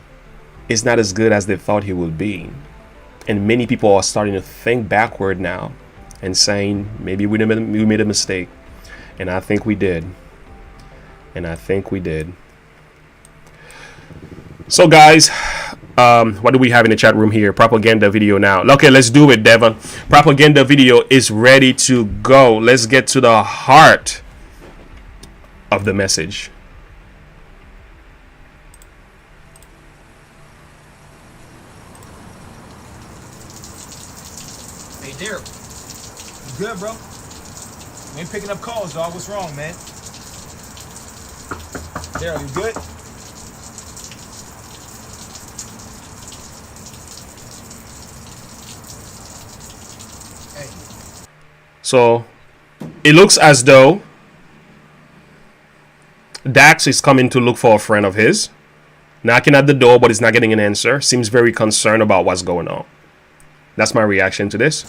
is not as good as they thought he would be. And many people are starting to think backward now and saying, maybe we made a mistake. And I think we did. So guys, What do we have in the chat room here? Propaganda video now. Okay, let's do it, Devon. Propaganda video is ready to go. Let's get to the heart of the message. Hey, Derek. You good, bro? You ain't picking up calls, dog. What's wrong, man? Daryl, you good? So it looks as though Dax is coming to look for a friend of his, knocking at the door, but he's not getting an answer. Seems very concerned about what's going on. That's my reaction to this.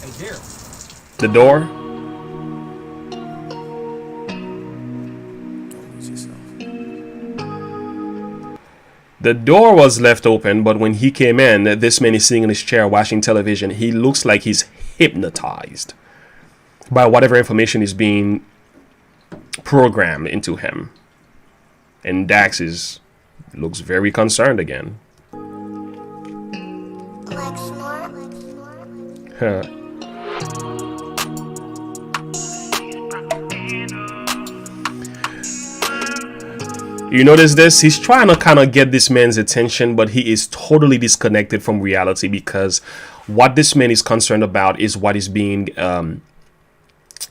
Hey, Daryl. The door. The door was left open, but when he came in, this man is sitting in his chair watching television. He looks like he's hypnotized by whatever information is being programmed into him. And Dax looks very concerned again. Huh. You notice this? He's trying to kind of get this man's attention, but he is totally disconnected from reality, because what this man is concerned about is what is being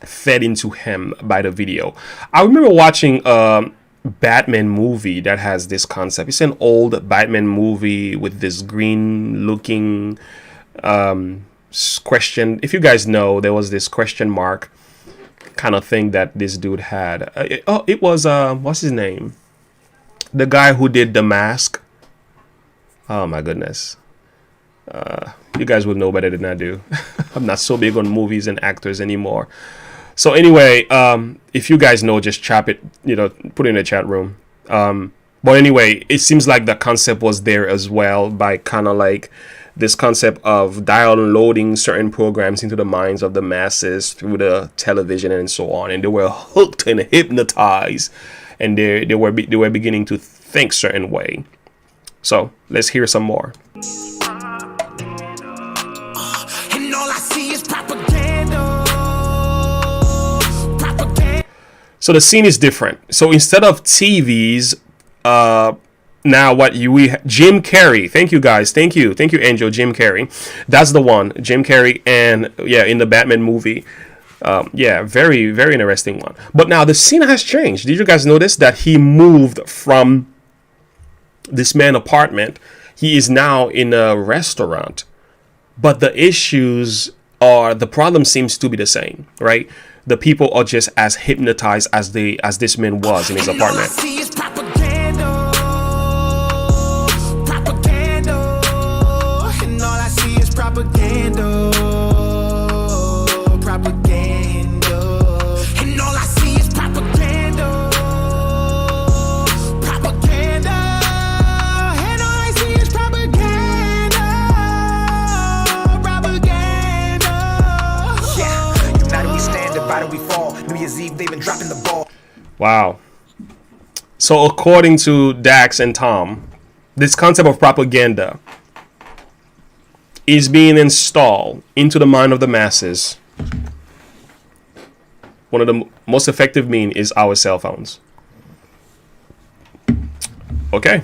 fed into him by the video. I remember watching a Batman movie that has this concept. It's an old Batman movie with this green looking question. If you guys know, there was this question mark kind of thing that this dude had. It was what's his name? The guy who did The Mask. Oh my goodness. You guys will know better than I do. I'm not so big on movies and actors anymore. So anyway, if you guys know, just chop it, put it in the chat room. But anyway, it seems like the concept was there as well, by kind of like this concept of downloading certain programs into the minds of the masses through the television and so on. And they were hooked and hypnotized, and they were beginning to think certain way. So let's hear some more. And all I see is propaganda. Propaganda. So the scene is different. So instead of TVs, now Jim Carrey. Thank you guys. Thank you, Angel. Jim Carrey. That's the one. Jim Carrey, and yeah, in the Batman movie. Yeah, very, very interesting one. But now the scene has changed. Did you guys notice that he moved from this man's apartment? He is now in a restaurant. But the the problem seems to be the same, right? The people are just as hypnotized as this man was in his apartment. Propaganda, propaganda, and all I see is propaganda, propaganda, and all I see is propaganda, propaganda. Yeah, united we stand, divided we fall. New Year's Eve, they've been dropping the ball. Wow. So according to Dax and Tom, this concept of propaganda is being installed into the mind of the masses. One of the most effective means is our cell phones. Okay.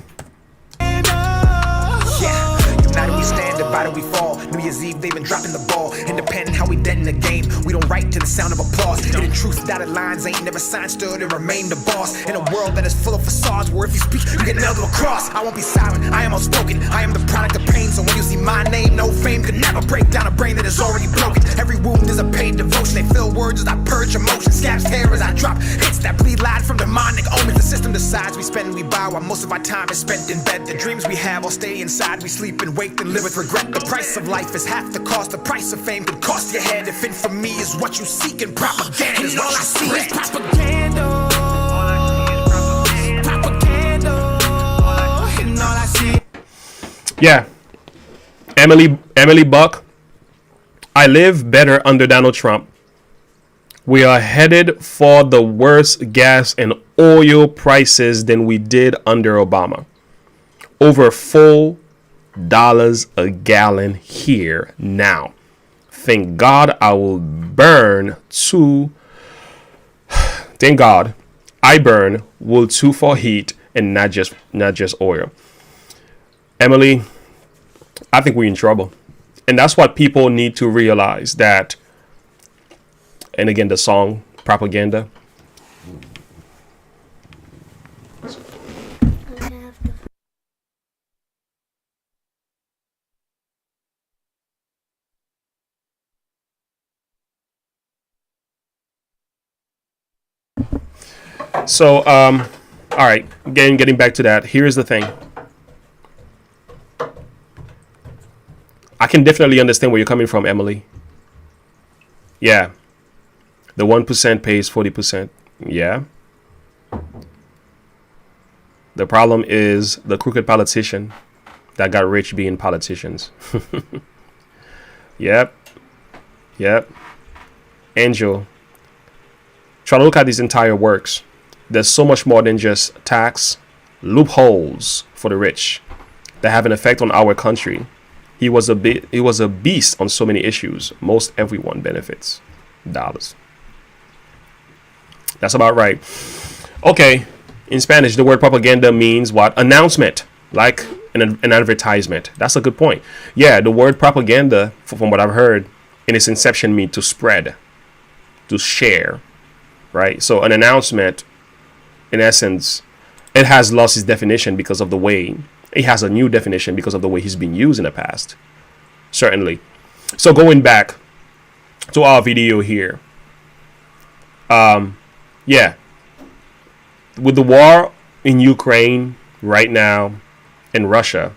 Yeah, united we stand, divided we fall. New Year's Eve, they've been dropping the ball. Independent, how we dead in the game. We don't write to the sound of applause. Hidden truth, dotted lines ain't never signed, stood and remain the boss. In a world that is full of facades, where if you speak, you get nailed to a cross. I won't be silent, I am outspoken. I am the product of pain, so when you see my name, no fame could never break down a brain that is already broken. Every wound is a paid devotion. They fill words as I purge emotion. Scabs hair as I drop hits that bleed loud from demonic omens. The system decides we spend, we buy, while most of our time is spent in bed. The dreams we have all stay inside. We sleep and wake and live with regret. The price of life is half the cost. The price of fame could cost your head. If infamy is what you seek, and propaganda is what you see is propaganda. Propaganda. And all I see. Yeah. Emily Buck. I live better under Donald Trump. We are headed for the worst gas and oil prices than we did under Obama. over $4 a gallon here now. Thank God I will burn two. Thank God I burn wool too for heat and not just oil. Emily, I think we're in trouble. And that's what people need to realize, that, and again, the song Propaganda. So, all right, getting back to that. Here's the thing. I can definitely understand where you're coming from, Emily. Yeah. The 1% pays 40%. Yeah. The problem is the crooked politician that got rich being politicians. Yep. Angel, try to look at these entire works. There's so much more than just tax loopholes for the rich that have an effect on our country. He was a beast on so many issues. Most everyone benefits. Dollars. That's about right. Okay. In Spanish, the word propaganda means what? Announcement, like an advertisement. That's a good point. Yeah, the word propaganda, from what I've heard, in its inception, means to spread, to share, right? So an announcement, in essence, it has lost its definition because of the way it has a new definition because of the way he's been used in the past. Certainly. So going back to our video here. Yeah. With the war in Ukraine right now and Russia,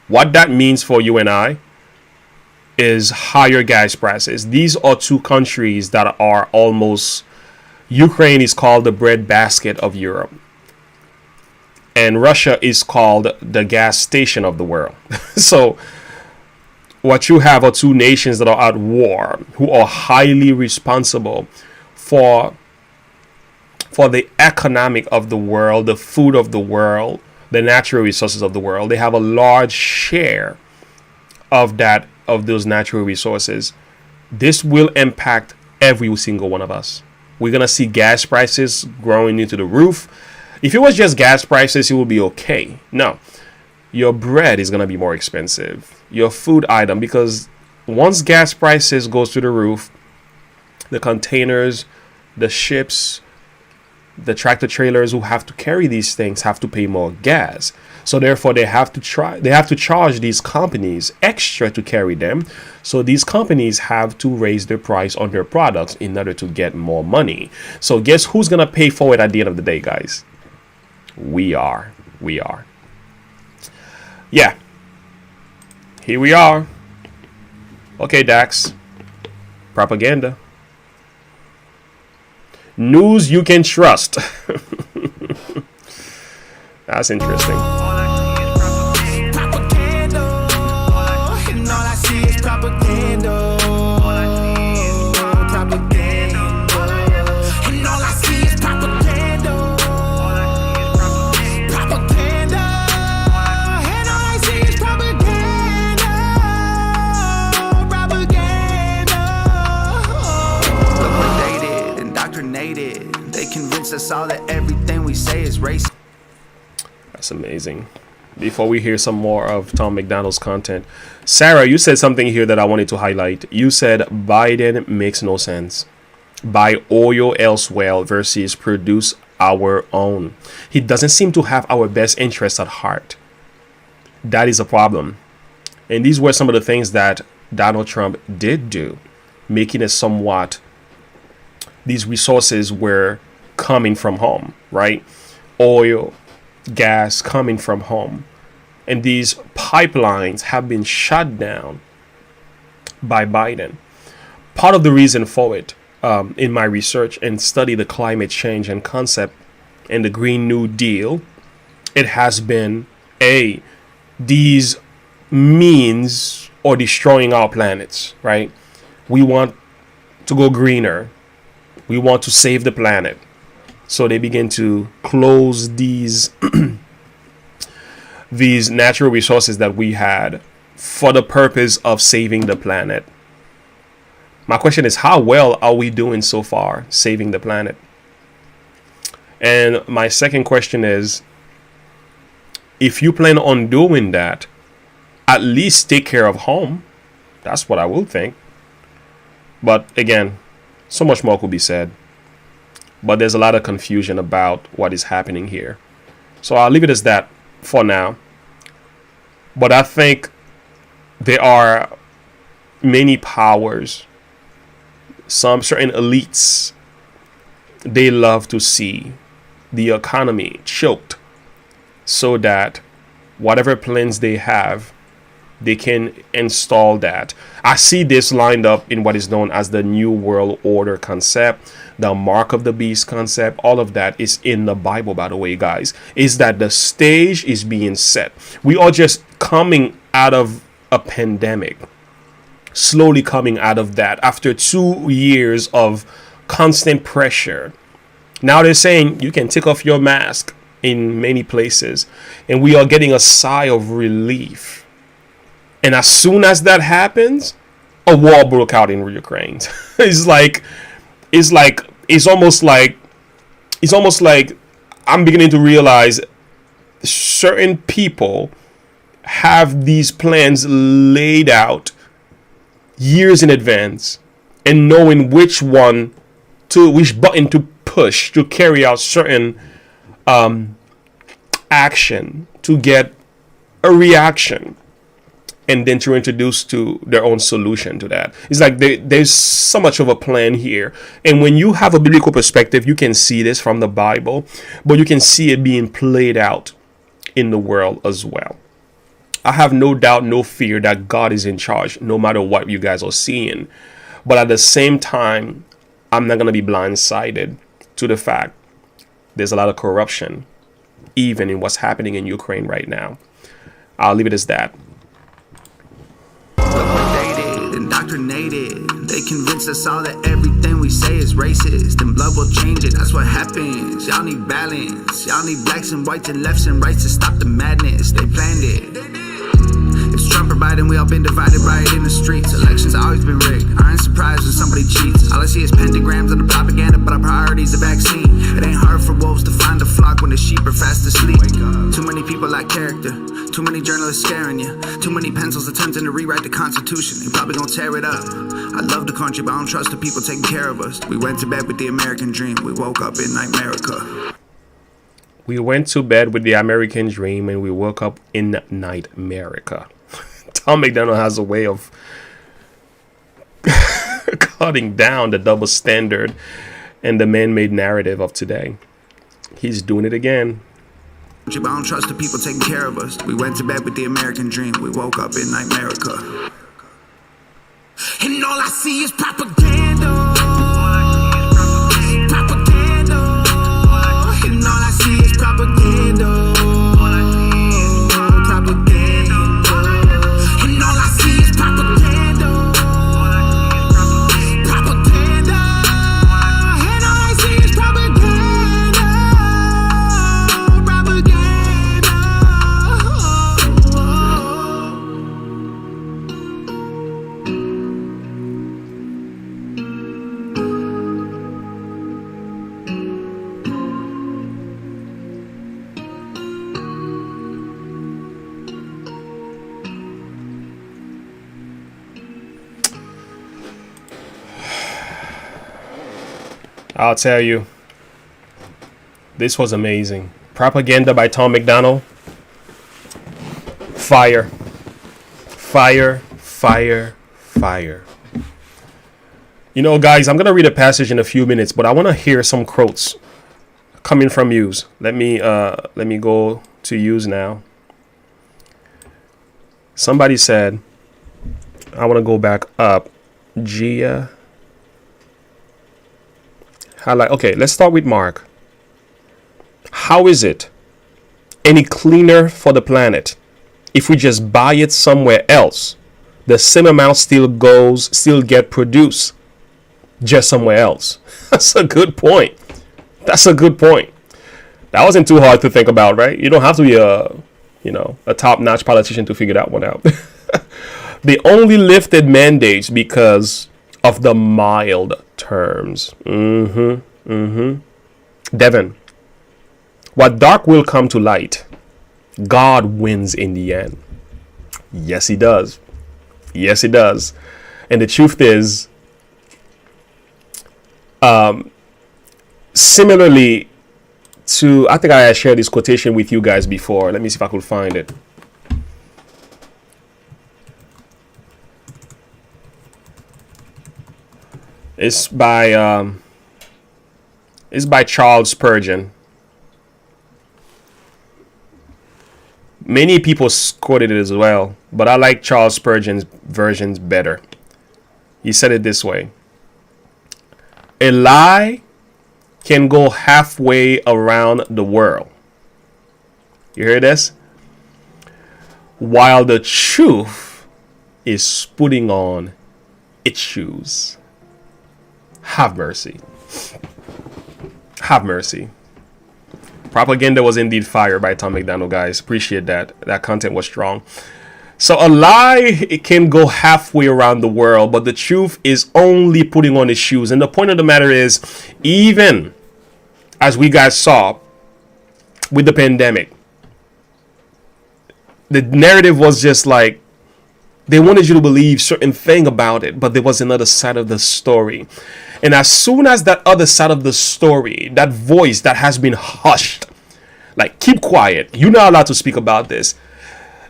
what that means for you and I is higher gas prices. These are two countries that are almost, Ukraine is called the breadbasket of Europe. And Russia is called the gas station of the world. So what you have are two nations that are at war, who are highly responsible for the economic of the world, the food of the world, the natural resources of the world. They have a large share of those natural resources. This will impact every single one of us. We're going to see gas prices growing into the roof. If it was just gas prices, it would be okay. No, your bread is going to be more expensive. Your food item, because once gas prices goes through the roof, the containers, the ships, the tractor trailers who have to carry these things have to pay more gas. So therefore they have to charge these companies extra to carry them. So these companies have to raise their price on their products in order to get more money. So guess who's going to pay for it at the end of the day, guys? We are. Yeah. Here we are. Okay, Dax. Propaganda. News you can trust. That's interesting. They convince us all that everything we say is racist. That's amazing. Before we hear some more of Tom McDonald's content, Sarah, you said something here that I wanted to highlight. You said Biden makes no sense. Buy oil elsewhere versus produce our own. He doesn't seem to have our best interests at heart. That is a problem. And these were some of the things that Donald Trump did do, making it somewhat, these resources were coming from home, right? Oil, gas coming from home. And these pipelines have been shut down by Biden. Part of the reason for it, in my research and study the climate change and concept and the Green New Deal, it has been these means or destroying our planets, right? We want to go greener. We want to save the planet. So they begin to close these these natural resources that we had for the purpose of saving the planet. My question is, how well are we doing so far saving the planet? And my second question is, if you plan on doing that, at least take care of home. That's what I will think. But again, so much more could be said. But there's a lot of confusion about what is happening here. So I'll leave it as that for now. But I think there are many powers, some certain elites, they love to see the economy choked so that whatever plans they have, they can install that. I see this lined up in what is known as the New World Order concept, the mark of the beast concept. All of that is in the Bible, by the way, guys. Is that the stage is being set. We are just coming out of a pandemic, slowly coming out of that after 2 years of constant pressure. Now they're saying you can take off your mask in many places, and we are getting a sigh of relief. And as soon as that happens, a war broke out in Ukraine. It's almost like I'm beginning to realize certain people have these plans laid out years in advance, and knowing which button to push to carry out certain action to get a reaction, and then to introduce to their own solution to that. It's like there's so much of a plan here. And when you have a biblical perspective, you can see this from the Bible, but you can see it being played out in the world as well. I have no doubt, no fear that God is in charge, no matter what you guys are seeing. But at the same time, I'm not going to be blindsided to the fact there's a lot of corruption, even in what's happening in Ukraine right now. I'll leave it as that. Indoctrinated, they convince us all that everything we say is racist, and blood will change it. That's what happens. Y'all need balance. Y'all need blacks and whites and lefts and rights to stop the madness. They planned it. It's Trump or Biden, we all been divided right in the streets. Elections always been rigged. I ain't surprised when somebody cheats. All I see is pentagrams and the propaganda, but our priority's a vaccine. It ain't hard for wolves to find a flock when the sheep are fast asleep. Too many people lack character. Too many journalists scaring you. Too many pencils attempting to rewrite the Constitution. They probably gonna tear it up. I love the country, but I don't trust the people taking care of us. We went to bed with the American dream. We woke up in Nightmerica. We went to bed with the American dream, and we woke up in Nightmerica. Tom McDonald has a way of cutting down the double standard and the man-made narrative of today. He's doing it again. But I don't trust the people taking care of us. We went to bed with the American dream. We woke up in Nightmerica. And all I see is propaganda. Propaganda. And all I see is propaganda. Propaganda. And all I see is propaganda. Propaganda. And all I see is propaganda. I'll tell you, this was amazing. Propaganda by Tom McDonald. Fire. Fire, fire, fire. You know, guys, I'm going to read a passage in a few minutes, but I want to hear some quotes coming from yous. Let me go to yous now. Somebody said, I want to go back up. Gia. Okay, let's start with Mark. How is it any cleaner for the planet if we just buy it somewhere else? The same amount still get produced just somewhere else. That's a good point. That wasn't too hard to think about, right? You don't have to be a top-notch politician to figure that one out. They only lifted mandates because of the mild terms. Devin, what dark will come to light, God wins in the end. Yes, he does. Yes, he does. And the truth is, similarly to, I think I had shared this quotation with you guys before. Let me see if I could find it. It's by Charles Spurgeon. Many people quoted it as well, but I like Charles Spurgeon's versions better. He said it this way: a lie can go halfway around the world. You hear this? While the truth is putting on its shoes. Have mercy. Have mercy. Propaganda was indeed fire by Tom McDonald, guys. Appreciate that. That content was strong. So a lie, it can go halfway around the world, but the truth is only putting on its shoes. And the point of the matter is, even as we guys saw with the pandemic, the narrative was just like, they wanted you to believe certain thing about it, but there was another side of the story. And as soon as that other side of the story, that voice that has been hushed, like, keep quiet, you're not allowed to speak about this,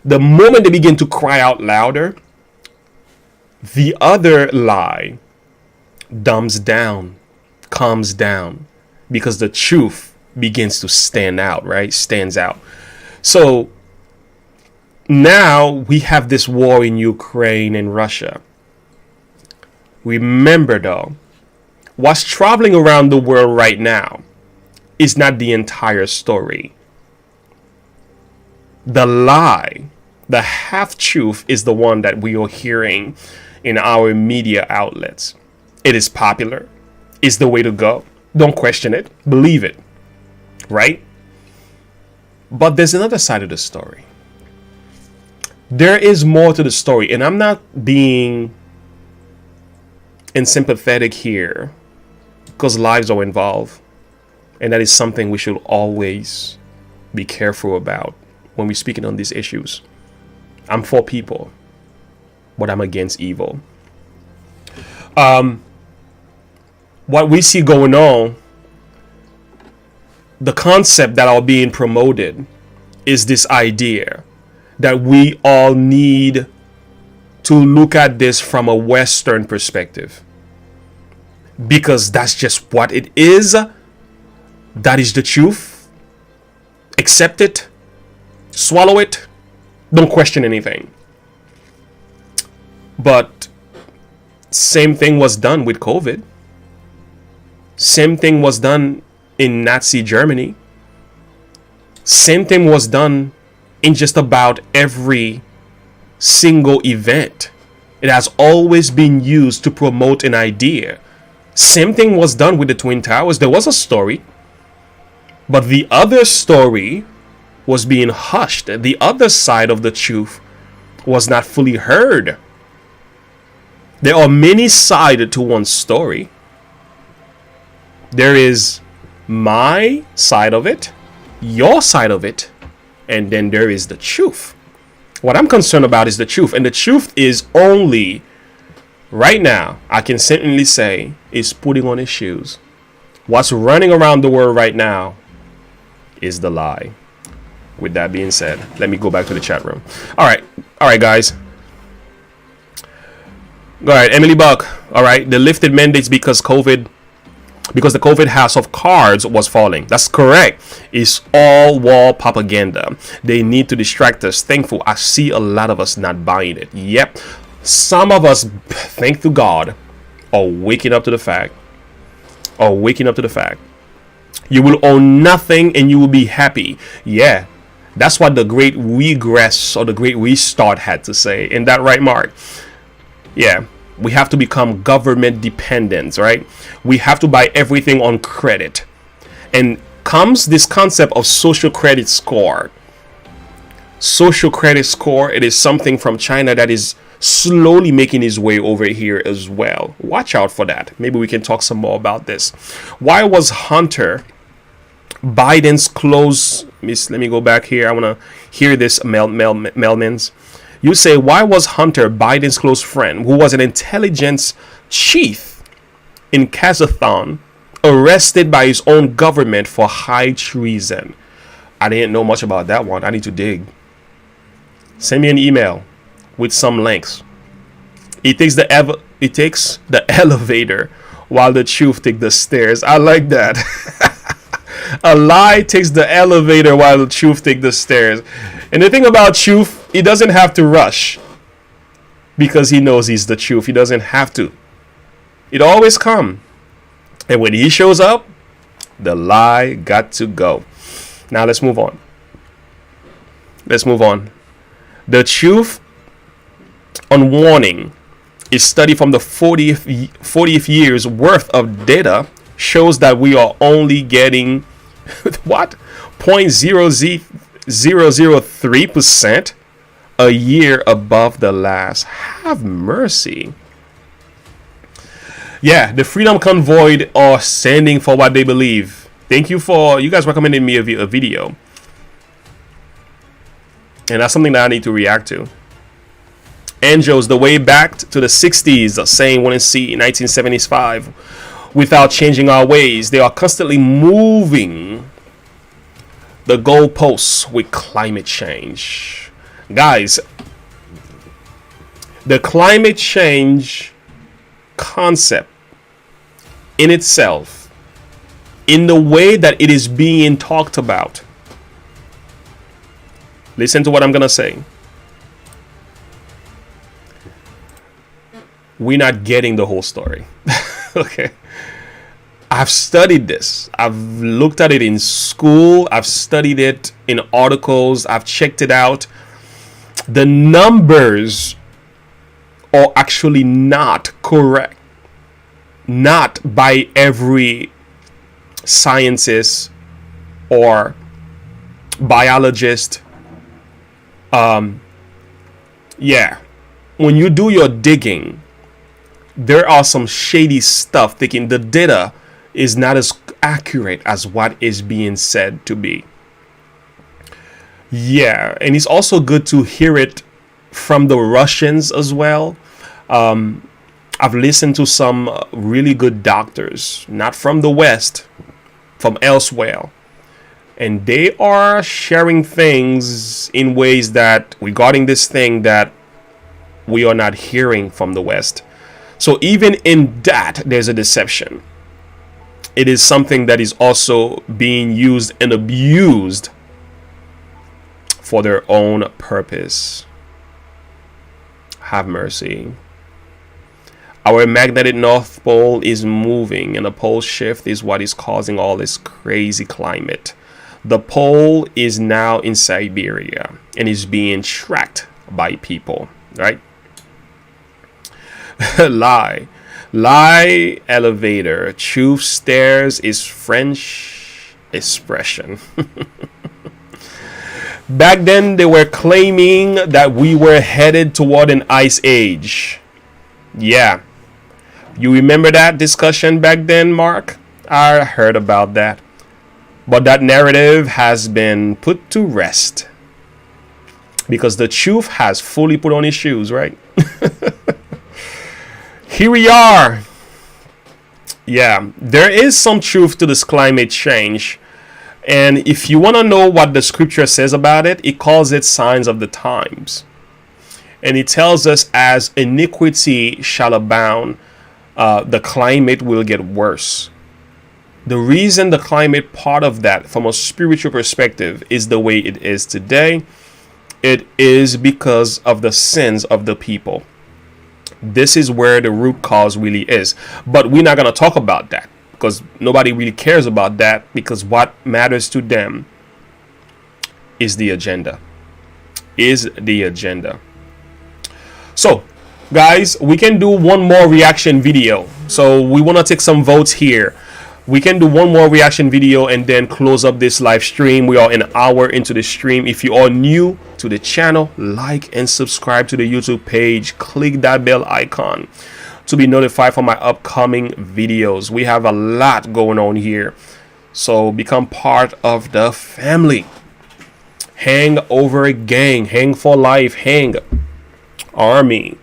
the moment they begin to cry out louder, the other lie dumbs down, calms down, because the truth begins to stand out, right? Stands out. So now we have this war in Ukraine and Russia. Remember though, what's traveling around the world right now is not the entire story. The lie, the half-truth is the one that we are hearing in our media outlets. It is popular. It's the way to go. Don't question it. Believe it. Right? But there's another side of the story. There is more to the story. And I'm not being unsympathetic here, because lives are involved. And that is something we should always be careful about when we're speaking on these issues. I'm for people, but I'm against evil. What we see going on, the concept that are being promoted is this idea that we all need to look at this from a Western perspective, because that's just what it is. That is the truth. Accept it. Swallow it. Don't question anything. But same thing was done with COVID. Same thing was done in Nazi Germany. Same thing was done in just about every single event. It has always been used to promote an idea. Same thing was done with the Twin Towers. There was a story, but the other story was being hushed. The other side of the truth was not fully heard. There are many sides to one story. There is my side of it, your side of it, and then there is the truth. What I'm concerned about is the truth. And the truth is only, right now, I can certainly say, is putting on his shoes. What's running around the world right now is the lie. With that being said, let me go back to the chat room. All right, guys. All right, Emily Buck. All right, they lifted mandates because the COVID house of cards was falling. That's correct. It's all wall propaganda. They need to distract us. Thankful, I see a lot of us not buying it. Yep, some of us, thank to God, are waking up to the fact. You will own nothing and you will be happy. Yeah. That's what the great regress or the great restart had to say. Isn't that right, Mark? Yeah. We have to become government dependent, right? We have to buy everything on credit. And comes this concept of social credit score. social credit score. It is something from China that is slowly making its way over here as well. Watch out for that. Maybe we can talk some more about this. Why was Hunter Biden's close? Let me go back here. I want to hear this, Melmans. You say, why was Hunter Biden's close friend, who was an intelligence chief in Kazakhstan, arrested by his own government for high treason? I didn't know much about that one. I need to dig. Send me an email with some links. It takes the elevator while the truth takes the stairs. I like that. A lie takes the elevator while the truth takes the stairs. And the thing about truth, he doesn't have to rush because he knows he's the truth. He doesn't have to. It always comes. And when he shows up, the lie got to go. Now let's move on. The truth on warning is study from the 40th year's worth of data shows that we are only getting what 0.0003% a year above the last. Have mercy. Yeah, the Freedom Convoy are standing for what they believe. Thank you for you guys recommending me a video, and that's something that I need to react to. Angels, the way back to the 60s, saying wouldn't see 1975 without changing our ways. They are constantly moving the goalposts with climate change. Guys, the climate change concept in itself, in the way that it is being talked about, listen to what I'm going to say. We're not getting the whole story. Okay. I've studied this. I've looked at it in school. I've studied it in articles. I've checked it out. The numbers are actually not correct. Not by every scientist or biologist. Yeah. When you do your digging, there are some shady stuff thinking the data is not as accurate as what is being said to be. Yeah, and it's also good to hear it from the Russians as well. I've listened to some really good doctors, not from the West, from elsewhere. And they are sharing things in ways that regarding this thing that we are not hearing from the West. So even in that, there's a deception. It is something that is also being used and abused for their own purpose. Have mercy. Our magnetic North Pole is moving, and the pole shift is what is causing all this crazy climate. The pole is now in Siberia and is being tracked by people, right? Lie elevator. Truth stairs is French expression. Back then they were claiming that we were headed toward an ice age. Yeah. You remember that discussion back then, Mark? I heard about that. But that narrative has been put to rest. Because the truth has fully put on his shoes, right? Here we are. Yeah, there is some truth to this climate change. And if you want to know what the scripture says about it, it calls it signs of the times. And it tells us as iniquity shall abound, the climate will get worse. The reason the climate part of that from a spiritual perspective is the way it is today, it is because of the sins of the people. This is where the root cause really is. But we're not going to talk about that because nobody really cares about that, because what matters to them is the agenda. So, guys, we can do one more reaction video. So we want to take some votes here. We can do one more reaction video and then close up this live stream. We are an hour into the stream. If you are new to the channel, like and subscribe to the YouTube page. Click that bell icon to be notified for my upcoming videos. We have a lot going on here, so become part of the family. Hang over gang, hang for life, hang army.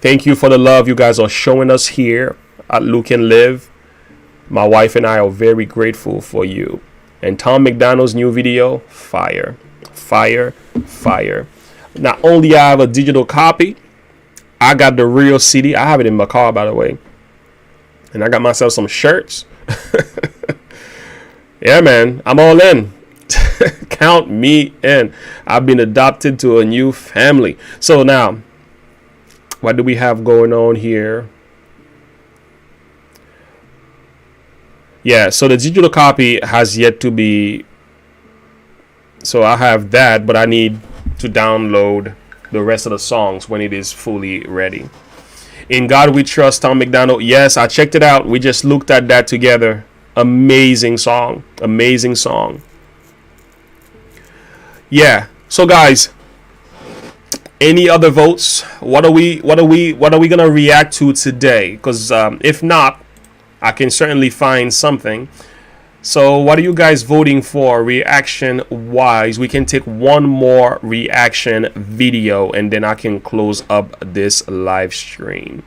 Thank you for the love you guys are showing us here at Luke and Live. My wife and I are very grateful for you. And Tom McDonald's new video, fire, fire, fire. Not only I have a digital copy, I got the real CD. I have it in my car, by the way. And I got myself some shirts. Yeah, man, I'm all in. Count me in. I've been adopted to a new family. So now, what do we have going on here? Yeah, so the digital copy has yet to be. So I have that, but I need to download the rest of the songs when it is fully ready. In God We Trust, Tom McDonald. Yes, I checked it out. We just looked at that together. Amazing song. Amazing song. Yeah. So guys, any other votes? What are we gonna react to today? Because if not, I can certainly find something. So what are you guys voting for reaction wise? We can take one more reaction video and then I can close up this live stream.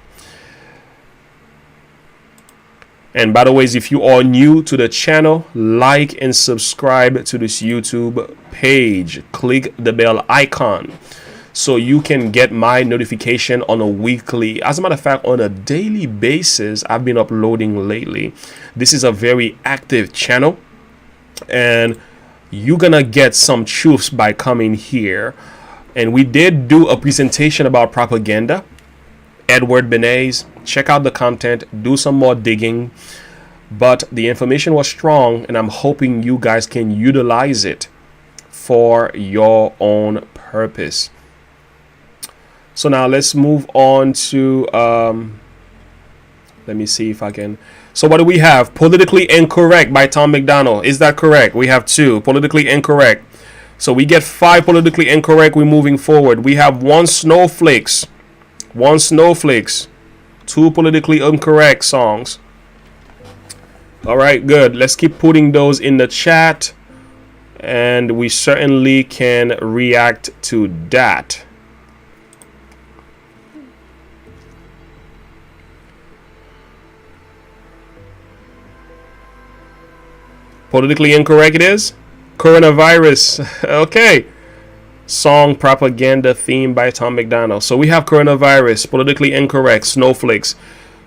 And by the way, if you are new to the channel, like and subscribe to this YouTube page. Click the bell icon so you can get my notification on a weekly, as a matter of fact, on a daily basis. I've been uploading lately. This is a very active channel, and you're gonna get some truths by coming here. And we did do a presentation about propaganda. Edward Bernays. Check out the content, do some more digging, but the information was strong, and I'm hoping you guys can utilize it for your own purpose. So now let's move on to let me see if I can. So what do we have? Politically Incorrect by Tom McDonald. Is that correct? We have 2 politically incorrect. So we get 5 politically incorrect. We're moving forward. We have 1 Snowflakes. 1 Snowflakes. 2 politically incorrect songs. All right, good. Let's keep putting those in the chat, and we certainly can react to that. Politically incorrect it is. Coronavirus. Okay. Song Propaganda theme by Tom McDonald. So we have coronavirus, politically incorrect, Snowflakes.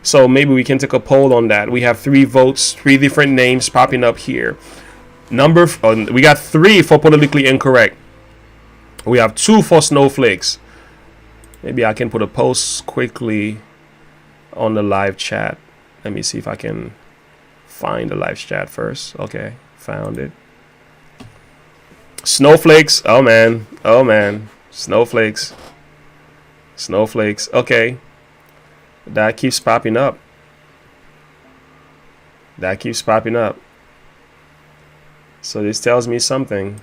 So maybe we can take a poll on that. We have 3 votes, 3 different names popping up here. We got 3 for politically incorrect. We have 2 for Snowflakes. Maybe I can put a post quickly on the live chat. Let me see if I can find the live chat first. Okay, found it. Snowflakes. Oh man. Oh man. Snowflakes. Snowflakes. Okay. That keeps popping up. That keeps popping up. So this tells me something.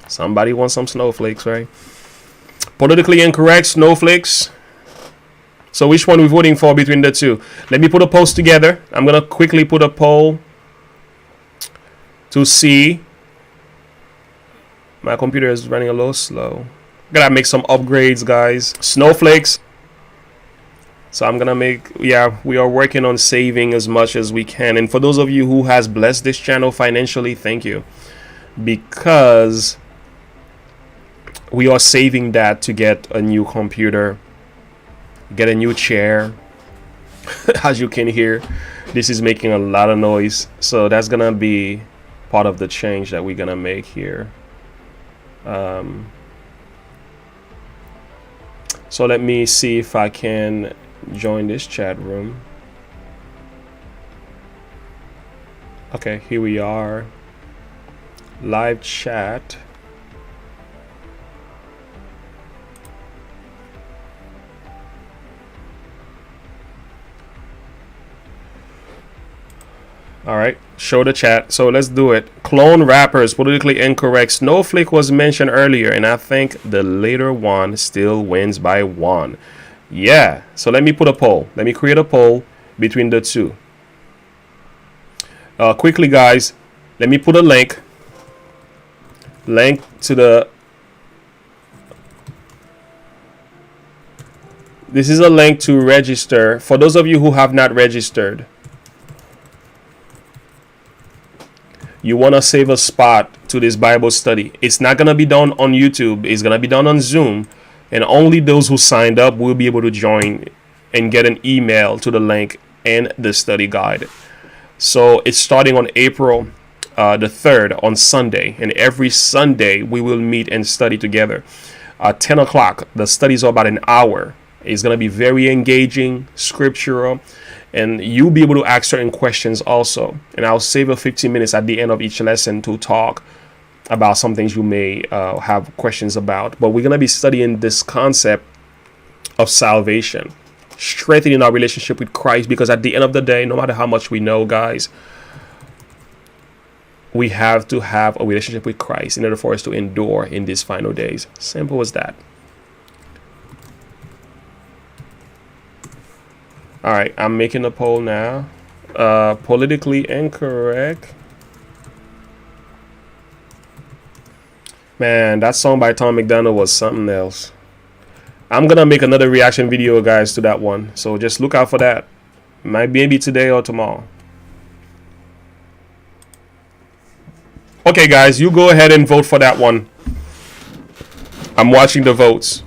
Somebody wants some snowflakes, right? Politically incorrect, Snowflakes. So which one are we voting for between the 2? Let me put a post together. I'm going to quickly put a poll to see. My computer is running a little slow. Gotta make some upgrades, guys. Snowflakes. So I'm gonna make, yeah, we are working on saving as much as we can. And for those of you who has blessed this channel financially, thank you, because we are saving that to get a new computer, get a new chair. As you can hear, this is making a lot of noise, so that's gonna be part of the change that we're gonna make here. So let me see if I can join this chat room. Okay, here we are. Live chat. All right, show the chat. So let's do it. Clone rappers, politically incorrect. Snowflake was mentioned earlier, and I think the later one still wins by 1. Yeah, so let me put a poll. Let me create a poll between the two. Quickly, guys, let me put a link to the... This is a link to register. For those of you who have not registered, you want to save a spot to this Bible study. It's not going to be done on YouTube. It's going to be done on Zoom. And only those who signed up will be able to join and get an email to the link and the study guide. So it's starting on April the 3rd on Sunday. And every Sunday we will meet and study together. 10 o'clock. The studies are about an hour. It's going to be very engaging, scriptural. And you'll be able to ask certain questions also. And I'll save a 15 minutes at the end of each lesson to talk about some things you may have questions about. But we're going to be studying this concept of salvation, strengthening our relationship with Christ. Because at the end of the day, no matter how much we know, guys, we have to have a relationship with Christ in order for us to endure in these final days. Simple as that. All right, I'm making a poll now. Politically incorrect. Man, that song by Tom McDonald was something else. I'm gonna make another reaction video, guys, to that one. So just look out for that. Might be maybe today or tomorrow. Okay, guys, you go ahead and vote for that one. I'm watching the votes.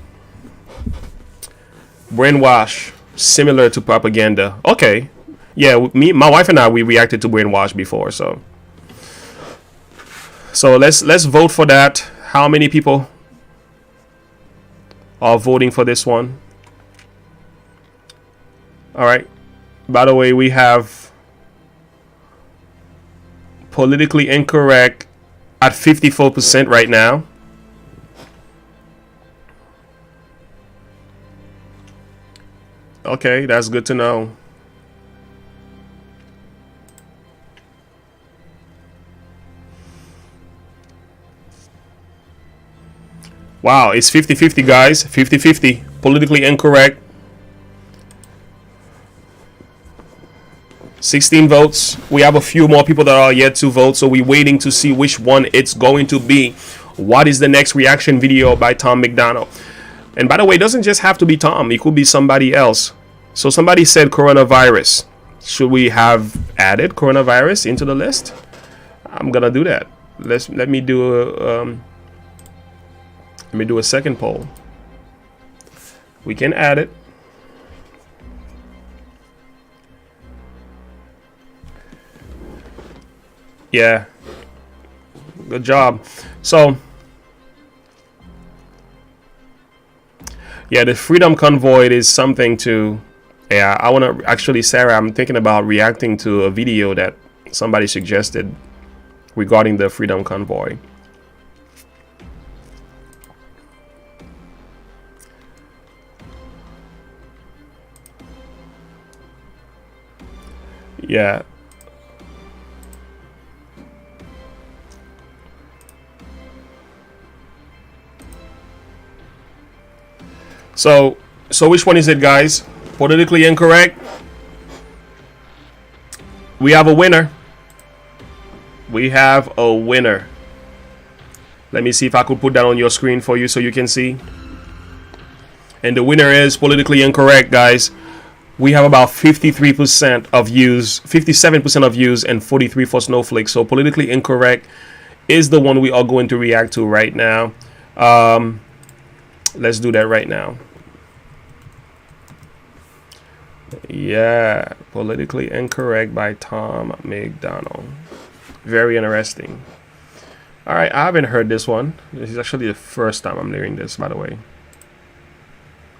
Brainwash. Similar to propaganda. Okay. Yeah, my wife and I, we reacted to brainwash before, so let's vote for that. How many people are voting for this one? All right. By the way, we have politically incorrect at 54% right now. Okay, that's good to know. Wow, it's 50-50, guys. 50-50. Politically incorrect. 16 votes. We have a few more people that are yet to vote, so we're waiting to see which one it's going to be. What is the next reaction video by Tom McDonald? And by the way, it doesn't just have to be Tom. It could be somebody else. So somebody said coronavirus. Should we have added coronavirus into the list? I'm gonna do that. Let me do a second poll. We can add it. Yeah. Good job. So yeah, the Freedom Convoy is something to... Yeah, I want to... Actually, Sarah, I'm thinking about reacting to a video that somebody suggested regarding the Freedom Convoy. Yeah. So which one is it, guys? Politically incorrect. We have a winner. We have a winner. Let me see if I could put that on your screen for you so you can see. And the winner is politically incorrect, guys. We have about 53% of views, 57% of views, and 43 for Snowflake. So politically incorrect is the one we are going to react to right now. Let's do that right now. Yeah, politically incorrect by Tom McDonald. Very interesting. All right, I haven't heard this one. This is actually the first time I'm hearing this, by the way.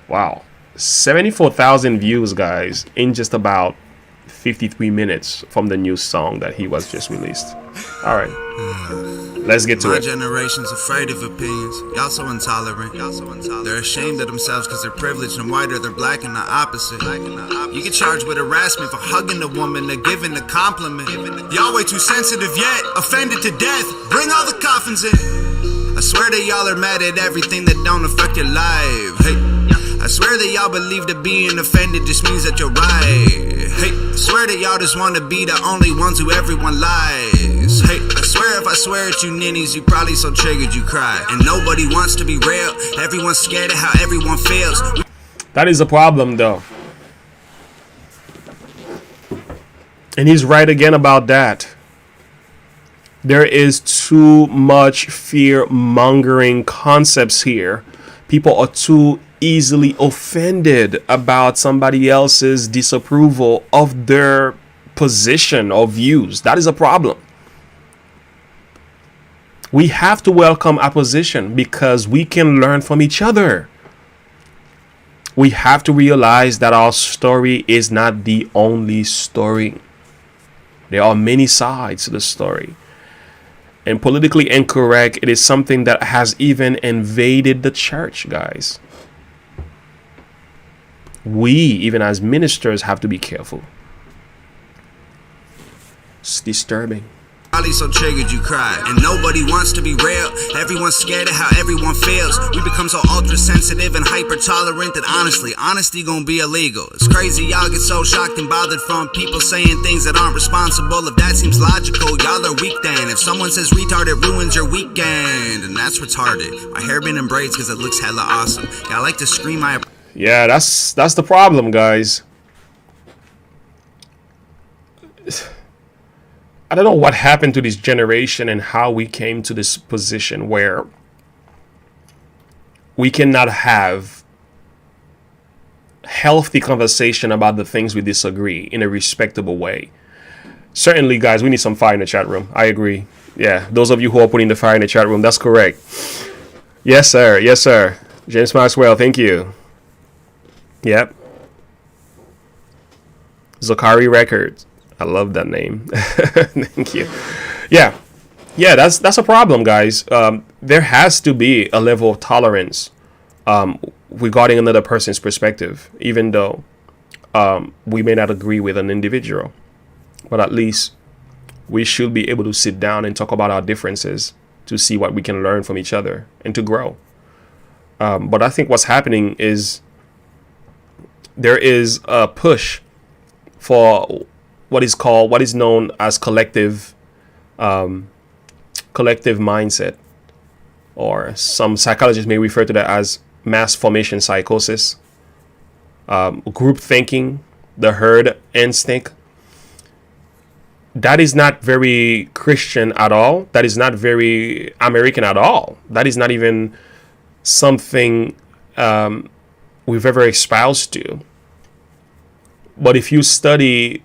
Wow, 74,000 views, guys, in just about 53 minutes from the new song that he was just released. All right, let's get to My it. generation's afraid of opinions. Y'all so intolerant. They're ashamed of themselves because they're privileged and whiter. They're black and the opposite. You get charged with harassment for hugging a woman or giving a compliment. Y'all way too sensitive yet offended to death. Bring all the coffins in. I swear that y'all are mad at everything that don't affect your life. Hey, I swear that y'all believe that being offended just means that you're right. Hey, I swear that y'all just want to be the only ones who everyone lies. Hey, I swear if I swear at you ninnies, you probably so triggered you cry. And nobody wants to be real. Everyone's scared of how everyone feels. That is a problem, though. And he's right again about that. There is too much fear-mongering concepts here. People are too easily offended about somebody else's disapproval of their position or views. That is a problem. We have to welcome opposition because we can learn from each other. We have to realize that our story is not the only story. There are many sides to the story. And politically incorrect, it is something that has even invaded the church, guys. We, even as ministers, have to be careful. It's disturbing. Probably so triggered you cry. And nobody wants to be real. Everyone's scared of how everyone feels. We become so ultra sensitive and hyper tolerant that honestly, honesty gonna be illegal. It's crazy y'all get so shocked and bothered from people saying things that aren't responsible. If that seems logical, y'all are weak then. If someone says retard, it ruins your weekend. And that's retarded. My hair been in braids because it looks hella awesome. Y'all like to scream my... Yeah, that's the problem, guys. I don't know what happened to this generation and how we came to this position where we cannot have healthy conversation about the things we disagree in a respectable way. Certainly, guys, we need some fire in the chat room. I agree. Yeah, those of you who are putting the fire in the chat room, that's correct. Yes, sir. Yes, sir. James Maxwell, thank you. Yep. Zachary Records. I love that name. Thank you. Yeah, that's a problem, guys. There has to be a level of tolerance regarding another person's perspective, even though we may not agree with an individual. But at least we should be able to sit down and talk about our differences to see what we can learn from each other and to grow. But I think what's happening is there is a push for what is known as collective mindset, or some psychologists may refer to that as mass formation psychosis, group thinking, the herd instinct. That is not very Christian at all. That is not very American at all. That is not even something we've ever espoused to. But if you study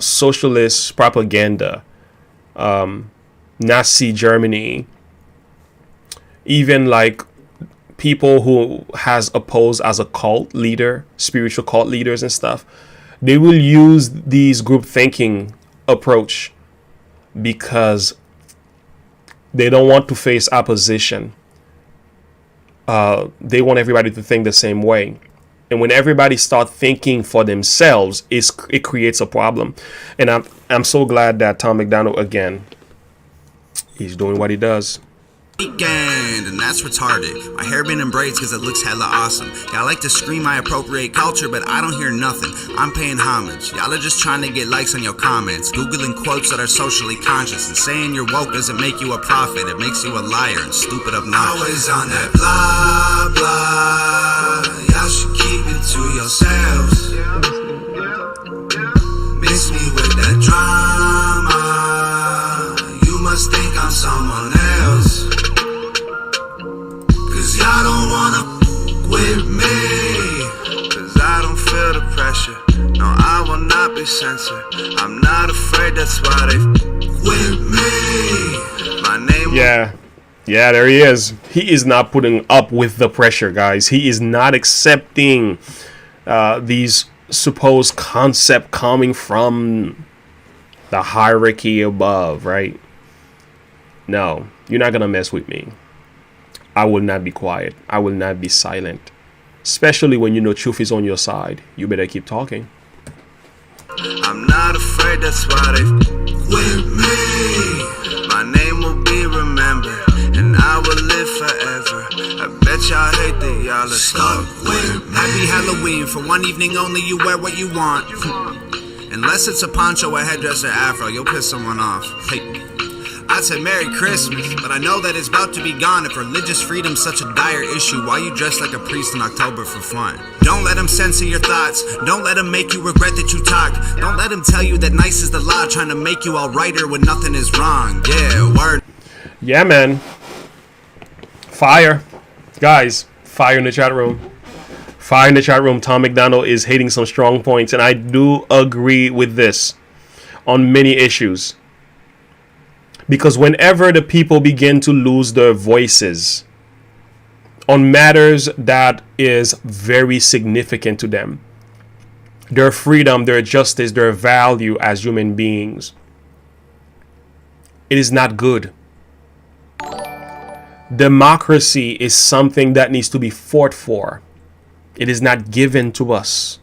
socialist propaganda, Nazi Germany, even like people who has opposed as a cult leader, spiritual cult leaders and stuff, they will use these group thinking approach because they don't want to face opposition. They want everybody to think the same way. And when everybody starts thinking for themselves, it creates a problem. And I'm so glad that Tom McDonald, again, he's doing what he does. Weekend, and that's retarded. My hair been in braids because it looks hella awesome. Y'all like to scream I appropriate culture, but I don't hear nothing. I'm paying homage. Y'all are just trying to get likes on your comments, googling quotes that are socially conscious, and saying you're woke doesn't make you a prophet. It makes you a liar and stupid obnoxious. Always on that blah blah. Y'all should keep it to yourselves. Miss me with that drama. You must think I'm someone else. Cause y'all don't wanna with me. Cause I don't feel the pressure. No, I will not be censored. I'm not afraid, that's why they with me. My name. Yeah, there he is. He is not putting up with the pressure, guys. He is not accepting these supposed concept coming from the hierarchy above, right? No, you're not gonna mess with me. I will not be quiet. I will not be silent. Especially when you know truth is on your side. You better keep talking. I'm not afraid, that's why they with me. My name will be remembered, and I will live forever. I bet y'all hate that y'all are stuck with me. Happy Halloween, for one evening only you wear what you want. Unless it's a poncho, a headdress, or afro, you'll piss someone off. Hey, I'd say Merry Christmas, but I know that it's about to be gone. If religious freedom's such a dire issue, why you dress like a priest in October for fun? Don't let them censor your thoughts. Don't let them make you regret that you talked. Don't let them tell you that nice is the law, trying to make you all righter when nothing is wrong. Yeah, word. Yeah, man. Fire. Guys, fire in the chat room. Fire in the chat room. Tom McDonald is hitting some strong points, and I do agree with this on many issues. Because whenever the people begin to lose their voices on matters that is very significant to them, their freedom, their justice, their value as human beings, it is not good. Democracy is something that needs to be fought for. It is not given to us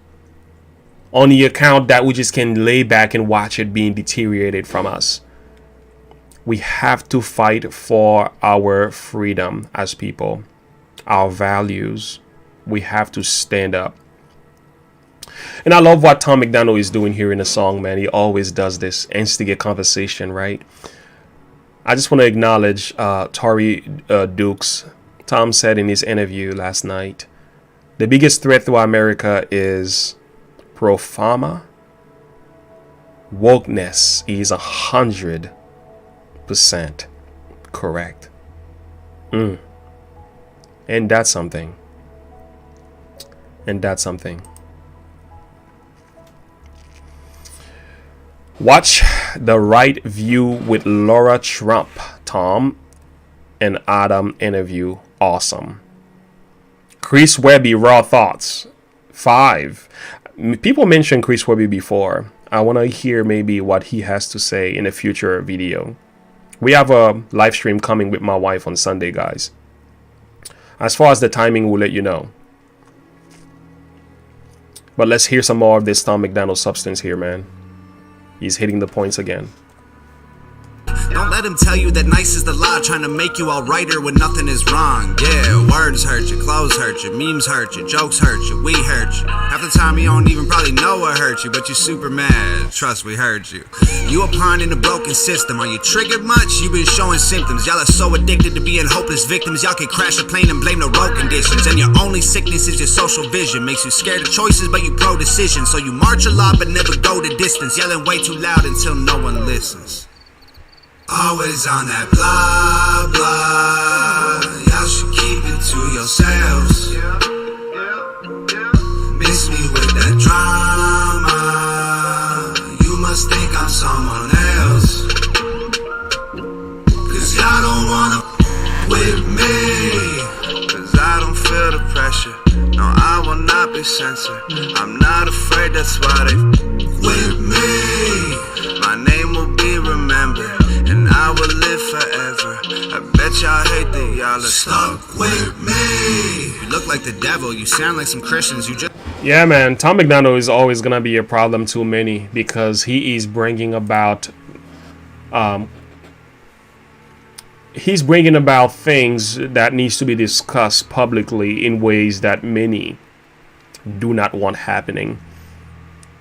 on the account that we just can lay back and watch it being deteriorated from us. We have to fight for our freedom as people, our values. We have to stand up. And I love what Tom McDonald is doing here in the song, man. He always does this, instigate conversation, right? I just want to acknowledge Tory Dukes. Tom said in his interview last night, the biggest threat to America is pro-pharma. Wokeness is 100% correct. And that's something. And that's something. Watch The Right View with Laura Trump, Tom and Adam interview. Awesome. Chris Webby, Raw Thoughts. 5. People mentioned Chris Webby before. I want to hear maybe what he has to say in a future video. We have a live stream coming with my wife on Sunday, guys. As far as the timing, we'll let you know. But let's hear some more of this Tom McDonald substance here, man. He's hitting the points again. Don't let them tell you that nice is the law, trying to make you all righter when nothing is wrong. Yeah, words hurt you, clothes hurt you, memes hurt you, jokes hurt you, we hurt you. Half the time you don't even probably know what hurt you, but you're super mad. Trust, we hurt you. You a pawn in a broken system. Are you triggered much? You been showing symptoms. Y'all are so addicted to being hopeless victims. Y'all can crash a plane and blame the road conditions. And your only sickness is your social vision. Makes you scared of choices, but you pro decision. So you march a lot, but never go the distance. Yelling way too loud until no one listens. Always on that blah, blah. Y'all should keep it to yourselves. Miss me with that drama. You must think I'm someone else. Cause y'all don't wanna with me. Cause I don't feel the pressure. No, I will not be censored. I'm not afraid, that's why they with me. My name will be remembered, and I will live forever. I bet y'all hate that y'all are stuck with me. You look like the devil, you sound like some Christians, you just... Yeah, man, Tom McDonald is always going to be a problem to many because he is bringing about... he's bringing about things that needs to be discussed publicly in ways that many do not want happening.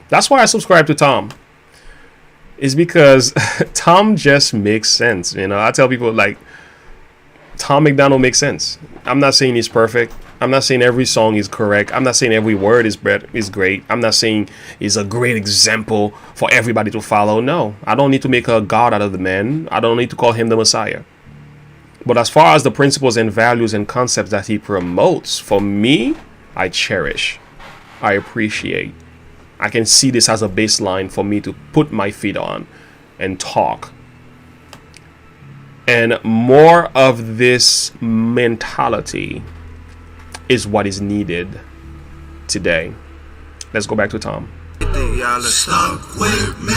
That's why I subscribe to Tom. Is because Tom just makes sense. You know, I tell people, like, Tom McDonald makes sense. I'm not saying he's perfect. I'm not saying every song is correct. I'm not saying every word is great. I'm not saying he's a great example for everybody to follow. No, I don't need to make a god out of the man. I don't need to call him the Messiah. But as far as the principles and values and concepts that he promotes, for me, I cherish. I appreciate. I can see this as a baseline for me to put my feet on and talk. And more of this mentality is what is needed today. Let's go back to Tom. Y'all are stuck with me.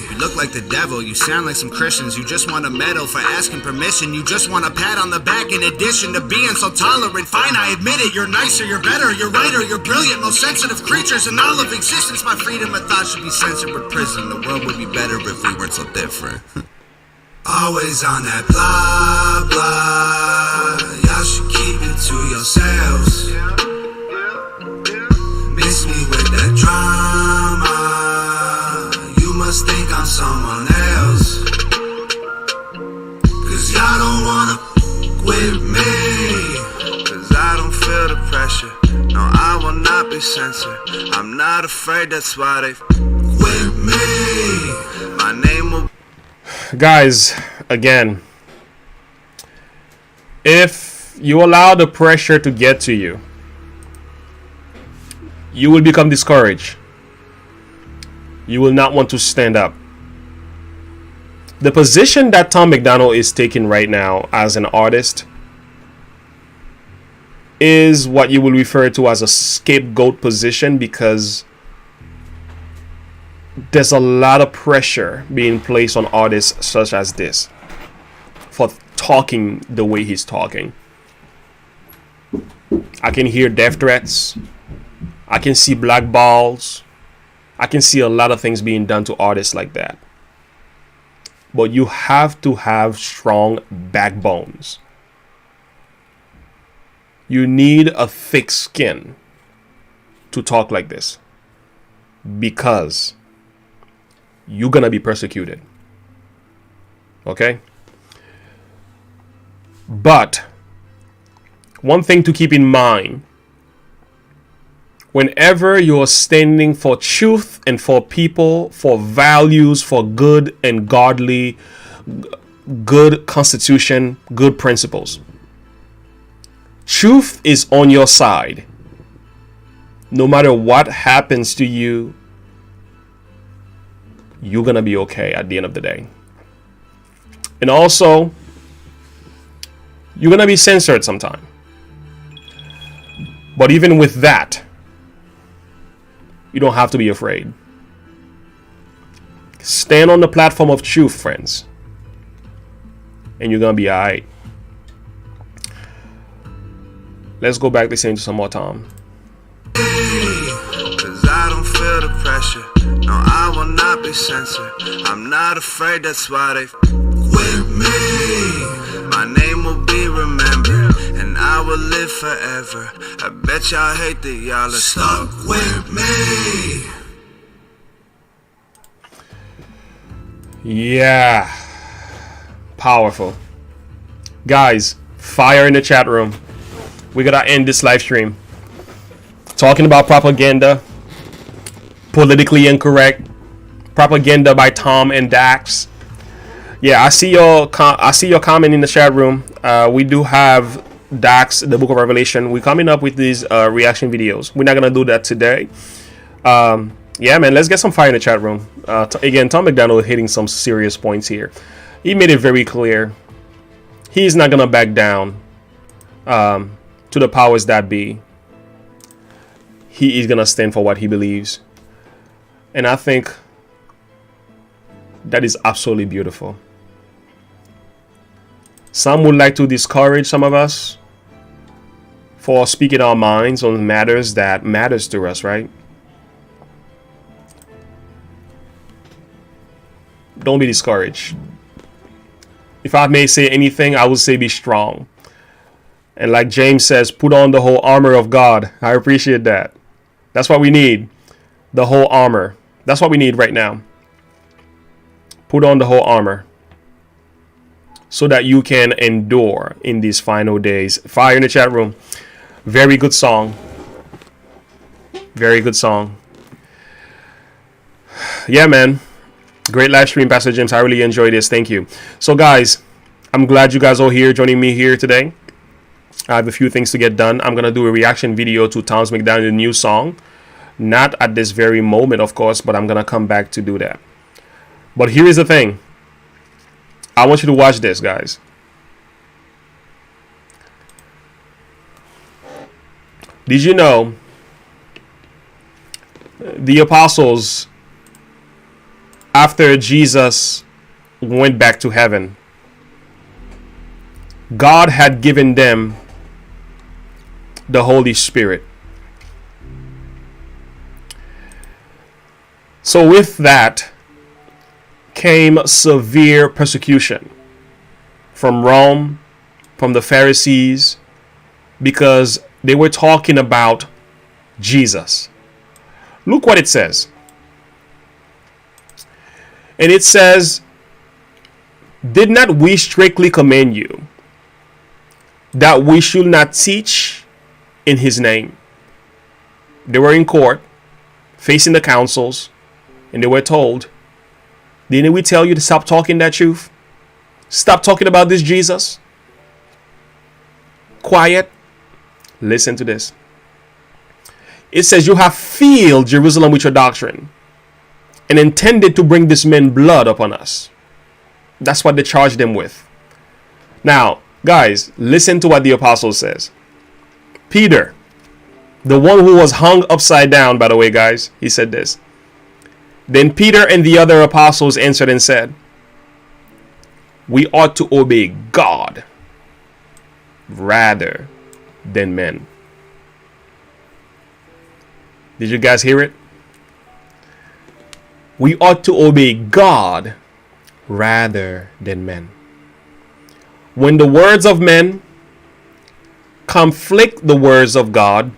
You look like the devil, you sound like some Christians. You just want a medal for asking permission. You just want a pat on the back in addition to being so tolerant. Fine, I admit it, you're nicer, you're better, you're righter, you're brilliant. Most sensitive creatures in all of existence. My freedom of thought should be censored with prison. The world would be better if we weren't so different. Always on that blah, blah. Y'all should keep it to yourselves. Miss me with that drama. You must think I'm someone else. Cause y'all don't wanna with me. Cause I don't feel the pressure. No, I will not be censored. I'm not afraid, that's why they with me. My name will. Guys, again, if you allow the pressure to get to you, you will become discouraged. You will not want to stand up. The position that Tom MacDonald is taking right now as an artist is what you will refer to as a scapegoat position, because there's a lot of pressure being placed on artists such as this for talking the way he's talking. I can hear death threats. I can see blackballs. I can see a lot of things being done to artists like that. But you have to have strong backbones. You need a thick skin to talk like this, because you're gonna be persecuted. Okay? But one thing to keep in mind: whenever you're standing for truth and for people, for values, for good and godly, good constitution, good principles, truth is on your side. No matter what happens to you, you're going to be okay at the end of the day. And also, you're going to be censored sometime. But even with that, you don't have to be afraid. Stand on the platform of truth, friends, and you're going to be all right. Let's go back listening to some more Tom. Cause I don't feel the pressure. No, I will not be censored. I'm not afraid, that's why they with me. My name will be remembered, and I will live forever. I bet y'all hate that y'all are stuck with me. Yeah. Powerful. Guys, fire in the chat room. We gotta end this live stream. Talking about propaganda, politically incorrect, propaganda by Tom and Dax. Yeah, I see your comment in the chat room. We do have Dax, the Book of Revelation. We're coming up with these reaction videos. We're not gonna do that today. Yeah, man, let's get some fire in the chat room. Again, Tom MacDonald hitting some serious points here. He made it very clear he's not gonna back down to the powers that be. He is gonna stand for what he believes, and I think that is absolutely beautiful. Some would like to discourage some of us for speaking our minds on matters that matters to us, right? Don't be discouraged. If I may say anything, I will say be strong. And like James says, put on the whole armor of God. I appreciate that. That's what we need. The whole armor. That's what we need right now. Put on the whole armor, so that you can endure in these final days. Fire in the chat room. Very good song. Very good song. Yeah, man. Great live stream, Pastor James. I really enjoyed this. Thank you. So, guys, I'm glad you guys are here joining me here today. I have a few things to get done. I'm going to do a reaction video to Tom MacDonald's new song. Not at this very moment, of course, but I'm going to come back to do that. But here is the thing. I want you to watch this, guys. Did you know the apostles, after Jesus went back to heaven, God had given them the Holy Spirit. So with that came severe persecution from Rome, from the Pharisees, because they were talking about Jesus. Look what it says. And it says, "Did not we strictly command you that we should not teach in his name?" They were in court, facing the councils, and they were told, "Didn't we tell you to stop talking that truth? Stop talking about this Jesus? Quiet." Listen to this. It says, "You have filled Jerusalem with your doctrine and intended to bring this man blood upon us." That's what they charged them with. Now, guys, listen to what the apostle says. Peter, the one who was hung upside down, by the way, guys, he said this. "Then Peter and the other apostles answered and said, we ought to obey God rather than men." Did you guys hear it? We ought to obey God rather than men. When the words of men conflict the words of God,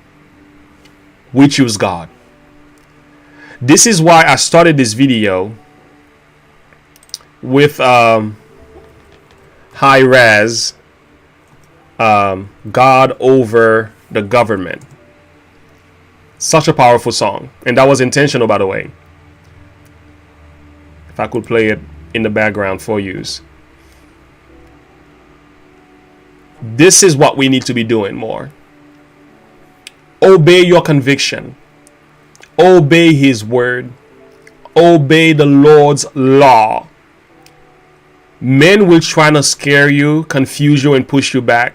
we choose God. This is why I started this video with high res, God over the government. Such a powerful song, and that was intentional, by the way. If I could play it in the background for you. This is what we need to be doing more. Obey your conviction. Obey his word. Obey the Lord's law. Men will try to scare you, confuse you, and push you back.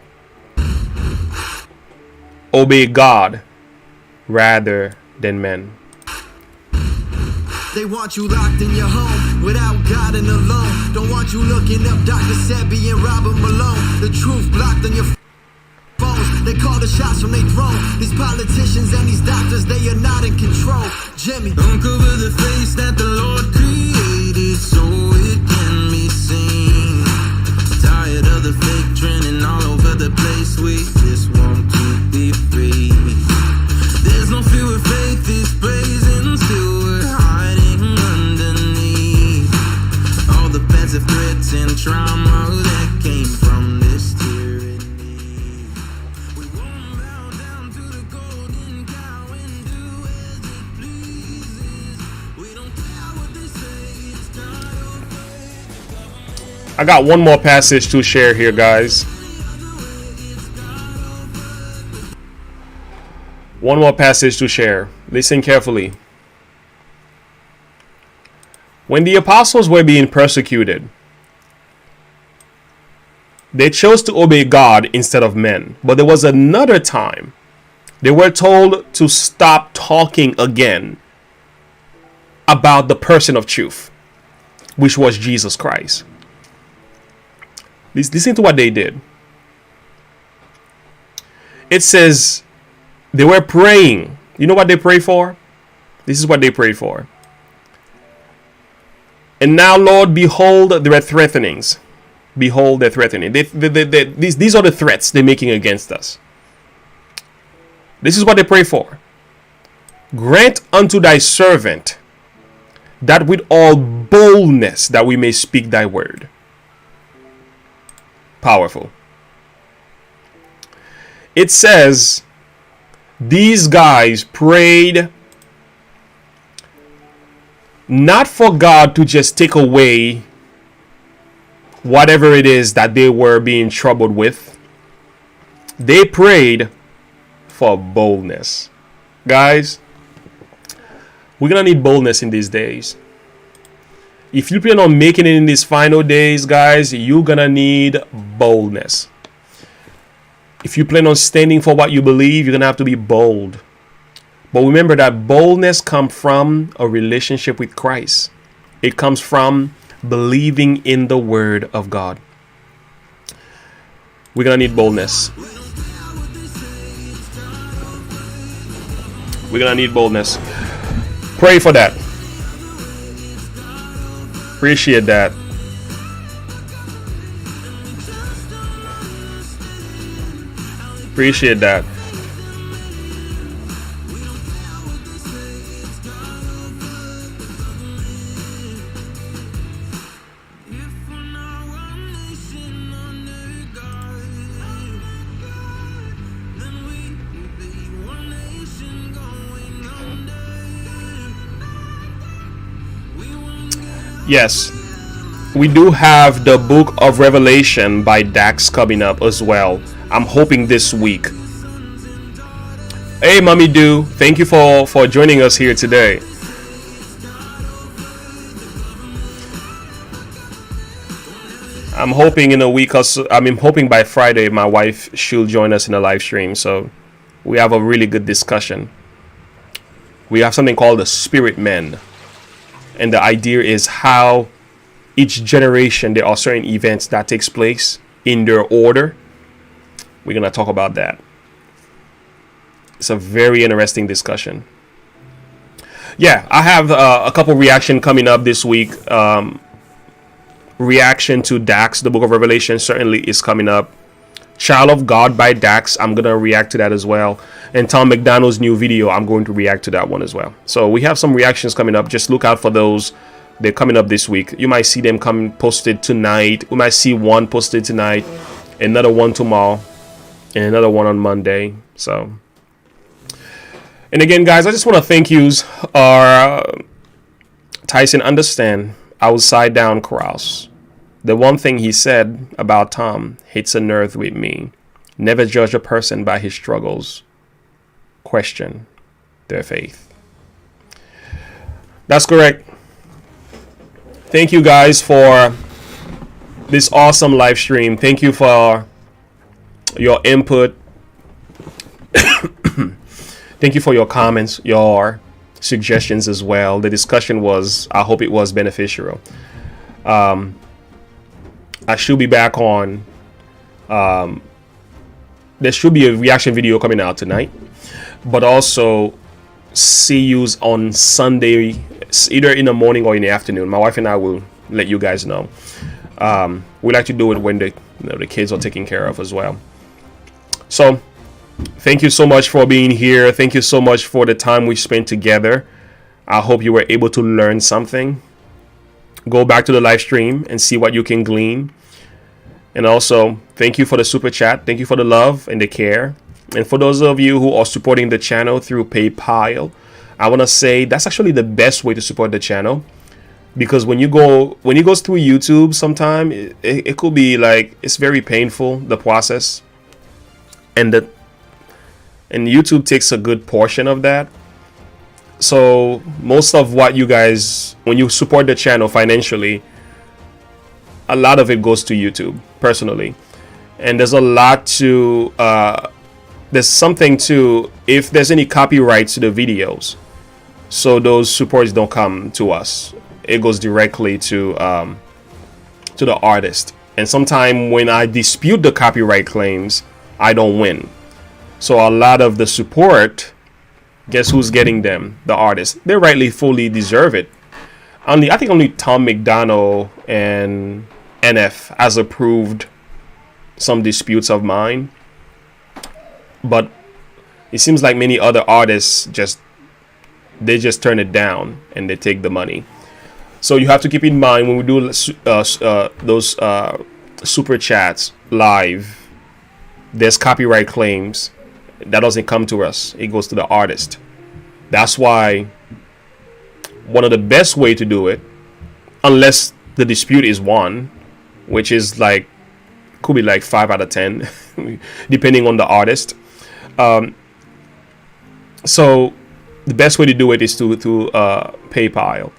Obey God rather than men. They want you locked in your home without God and alone. Don't want you looking up Dr. Sebi and Robert Malone. The truth blocked on your phones. They call the shots from their throne. These politicians and these doctors, they are not in control. Jimmy, uncover the face that the Lord created so it can be seen. Tired of the fake trending all over the place. We just want to be free. There's no fear with faith is praising, still we're hiding underneath all the passive threats and trauma that came from this tyranny. We won't bow down to the golden cow and do as it pleases. We don't care what they say, it's not your faith. I got one more passage to share here, guys. One more passage to share. Listen carefully. When the apostles were being persecuted, they chose to obey God instead of men. But there was another time they were told to stop talking again about the person of truth, which was Jesus Christ. Listen to what they did. It says they were praying. You know what they prayed for? This is what they prayed for. "And now, Lord, behold their threatenings." Behold their threatening. These are the threats they're making against us. This is what they pray for. "Grant unto thy servant that with all boldness that we may speak thy word." Powerful. It says these guys prayed not for God to just take away whatever it is that they were being troubled with. They prayed for boldness. Guys, we're going to need boldness in these days. If you plan on making it in these final days, guys, you're going to need boldness. If you plan on standing for what you believe, you're going to have to be bold. But remember that boldness comes from a relationship with Christ. It comes from believing in the word of God. We're going to need boldness. We're going to need boldness. Pray for that. Appreciate that. Appreciate that. Yes, we do have the book of Revelation by Dax coming up as well. I'm hoping this week. Hey, Mommy Do, thank you for joining us here today. I'm hoping in a week or so, I'm hoping by Friday my wife she'll join us in a live stream, so we have a really good discussion. We have something called the Spirit Men. And the idea is how each generation there are certain events that takes place in their order. We're going to talk about that. It's a very interesting discussion. Yeah, I have a couple reaction coming up this week. Reaction to Dax, the book of Revelation certainly is coming up. Child of God by Dax, I'm going to react to that as well. And Tom McDonald's new video, I'm going to react to that one as well. So we have some reactions coming up. Just look out for those. They're coming up this week. You might see them posted tonight. We might see one posted tonight, another one tomorrow, and another one on Monday. So, and again, guys, I just want to thank you. Tyson, understand, outside down Krause. The one thing he said about Tom hits a nerve with me. Never judge a person by his struggles. Question their faith. That's correct. Thank you guys for this awesome live stream. Thank you for your input. Thank you for your comments, your suggestions as well. The discussion was, I hope it was beneficial. I should be back on. There should be a reaction video coming out tonight. But also, see you on Sunday, either in the morning or in the afternoon. My wife and I will let you guys know. We like to do it when the kids are taken care of as well. So, thank you so much for being here. Thank you so much for the time we spent together. I hope you were able to learn something. Go back to the live stream and see what you can glean. And also, thank you for the super chat. Thank you for the love and the care. And for those of you who are supporting the channel through PayPal, I want to say that's actually the best way to support the channel. Because when you go through YouTube, sometimes it could be like, it's very painful, the process. And YouTube takes a good portion of that. So most of what you guys, when you support the channel financially, a lot of it goes to YouTube personally. And there's a lot to, there's something to, if there's any copyrights to the videos, so those supports don't come to us. It goes directly to the artist. And sometimes when I dispute the copyright claims, I don't win. So a lot of the support, guess who's getting them? The artist. They rightly fully deserve it. I think only Tom McDonald and NF has approved some disputes of mine. But it seems like many other artists just turn it down and they take the money. So you have to keep in mind when we do those super chats live, there's copyright claims. That doesn't come to us. It goes to the artist. That's why one of the best way to do it, unless the dispute is won, which is like, could be like 5 out of 10, depending on the artist. So the best way to do it is to PayPal.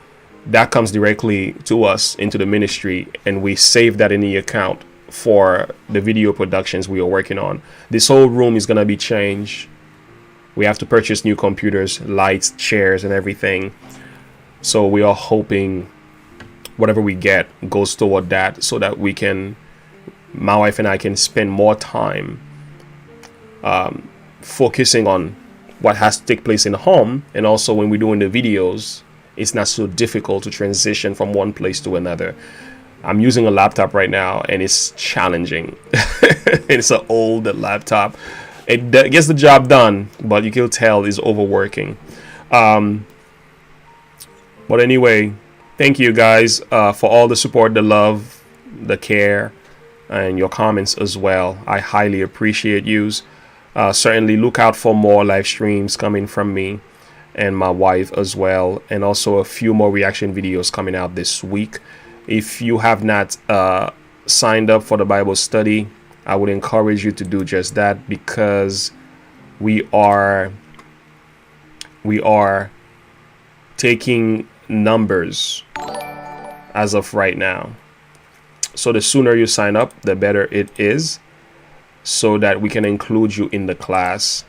That comes directly to us into the ministry, and we save that in the account for the video productions we are working on. This whole room is gonna be changed We have to purchase new computers, lights, chairs, and everything. So we are hoping whatever we get goes toward that, so that my wife and I can spend more time focusing on what has to take place in the home. And also when we're doing the videos, it's not so difficult to transition from one place to another. I'm using a laptop right now and it's challenging. It's an old laptop. It gets the job done, but you can tell it's overworking. But anyway, thank you guys for all the support, the love, the care, and your comments as well. I highly appreciate yous. Certainly look out for more live streams coming from me and my wife as well, and also a few more reaction videos coming out this week. If you have not signed up for the Bible study, I would encourage you to do just that, because we are taking numbers as of right now. So the sooner you sign up, the better it is, so that we can include you in the class.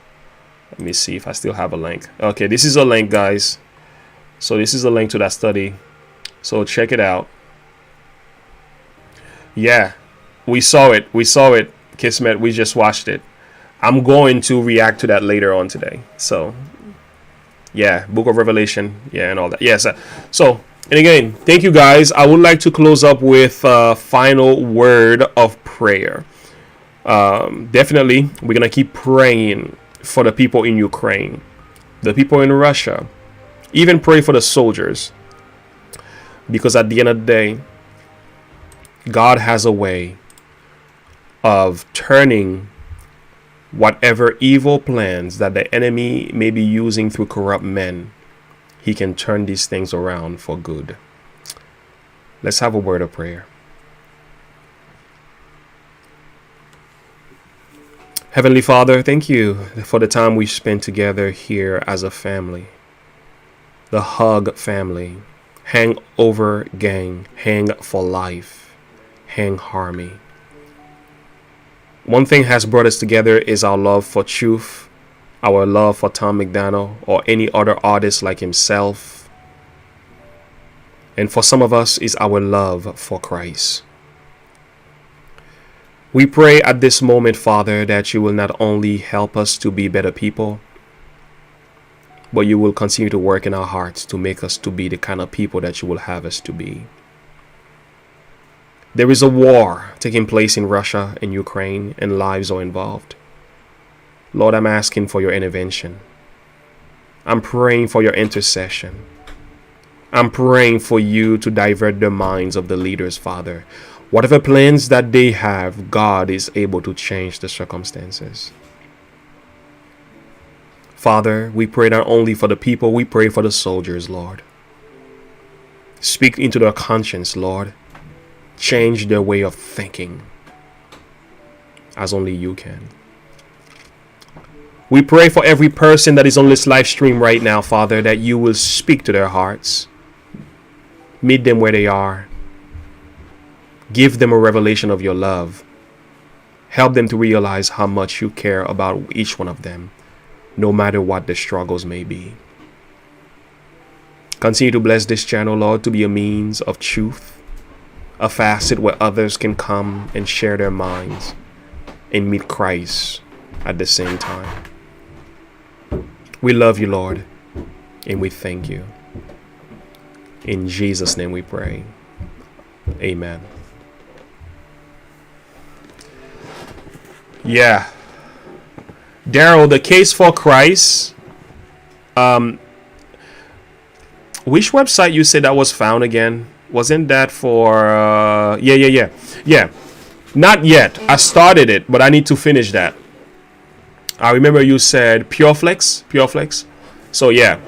Let me see if I still have a link. Okay, this is a link, guys. So this is a link to that study. So check it out. Yeah, we saw it. Kismet, we just watched it. I'm going to react to that later on today. So yeah, Book of Revelation, yeah, and all that. Yes. So, and again, thank you guys. I would like to close up with a final word of prayer. Definitely, we're gonna keep praying for the people in Ukraine, the people in Russia, even pray for the soldiers, because at the end of the day, God has a way of turning whatever evil plans that the enemy may be using through corrupt men. He can turn these things around for good. Let's have a word of prayer. Heavenly Father, thank you for the time we spent together here as a family. The Hug family. Hangover Gang. Hang for life. Hang Harmony. One thing has brought us together is our love for truth, our love for Tom McDonald or any other artist like himself. And for some of us is our love for Christ. We pray at this moment, Father, that you will not only help us to be better people, but you will continue to work in our hearts to make us to be the kind of people that you will have us to be. There is a war taking place in Russia and Ukraine, and lives are involved. Lord, I'm asking for your intervention. I'm praying for your intercession. I'm praying for you to divert the minds of the leaders, Father. Whatever plans that they have, God is able to change the circumstances. Father, we pray not only for the people, we pray for the soldiers, Lord. Speak into their conscience, Lord. Change their way of thinking as only you can. We pray for every person that is on this live stream right now, Father, that you will speak to their hearts. Meet them where they are. Give them a revelation of your love. Help them to realize how much you care about each one of them, no matter what the struggles may be. Continue to bless this channel, Lord, to be a means of truth, a facet where others can come and share their minds and meet Christ at the same time. We love you, Lord, and we thank you. In Jesus' name we pray. Amen. Yeah. Daryl, the case for Christ. Which website you said that was found again? Wasn't that for yeah. Not yet. I started it, but I need to finish that. I remember you said Pureflex. So yeah,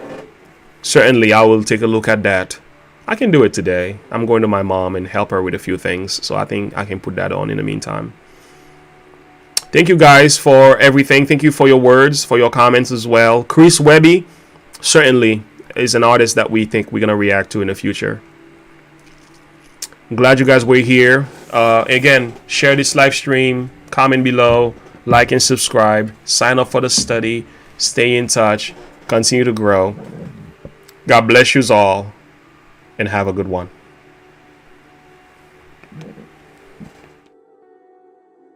certainly I will take a look at that. I can do it today. I'm going to my mom and help her with a few things, so I think I can put that on in the meantime. Thank you guys for everything. Thank you for your words, for your comments as well. Chris Webby certainly is an artist that we think we're going to react to in the future. I'm glad you guys were here. Again, share this live stream, comment below, like and subscribe, sign up for the study, Stay in touch. Continue to grow. God bless you all, and have a good one.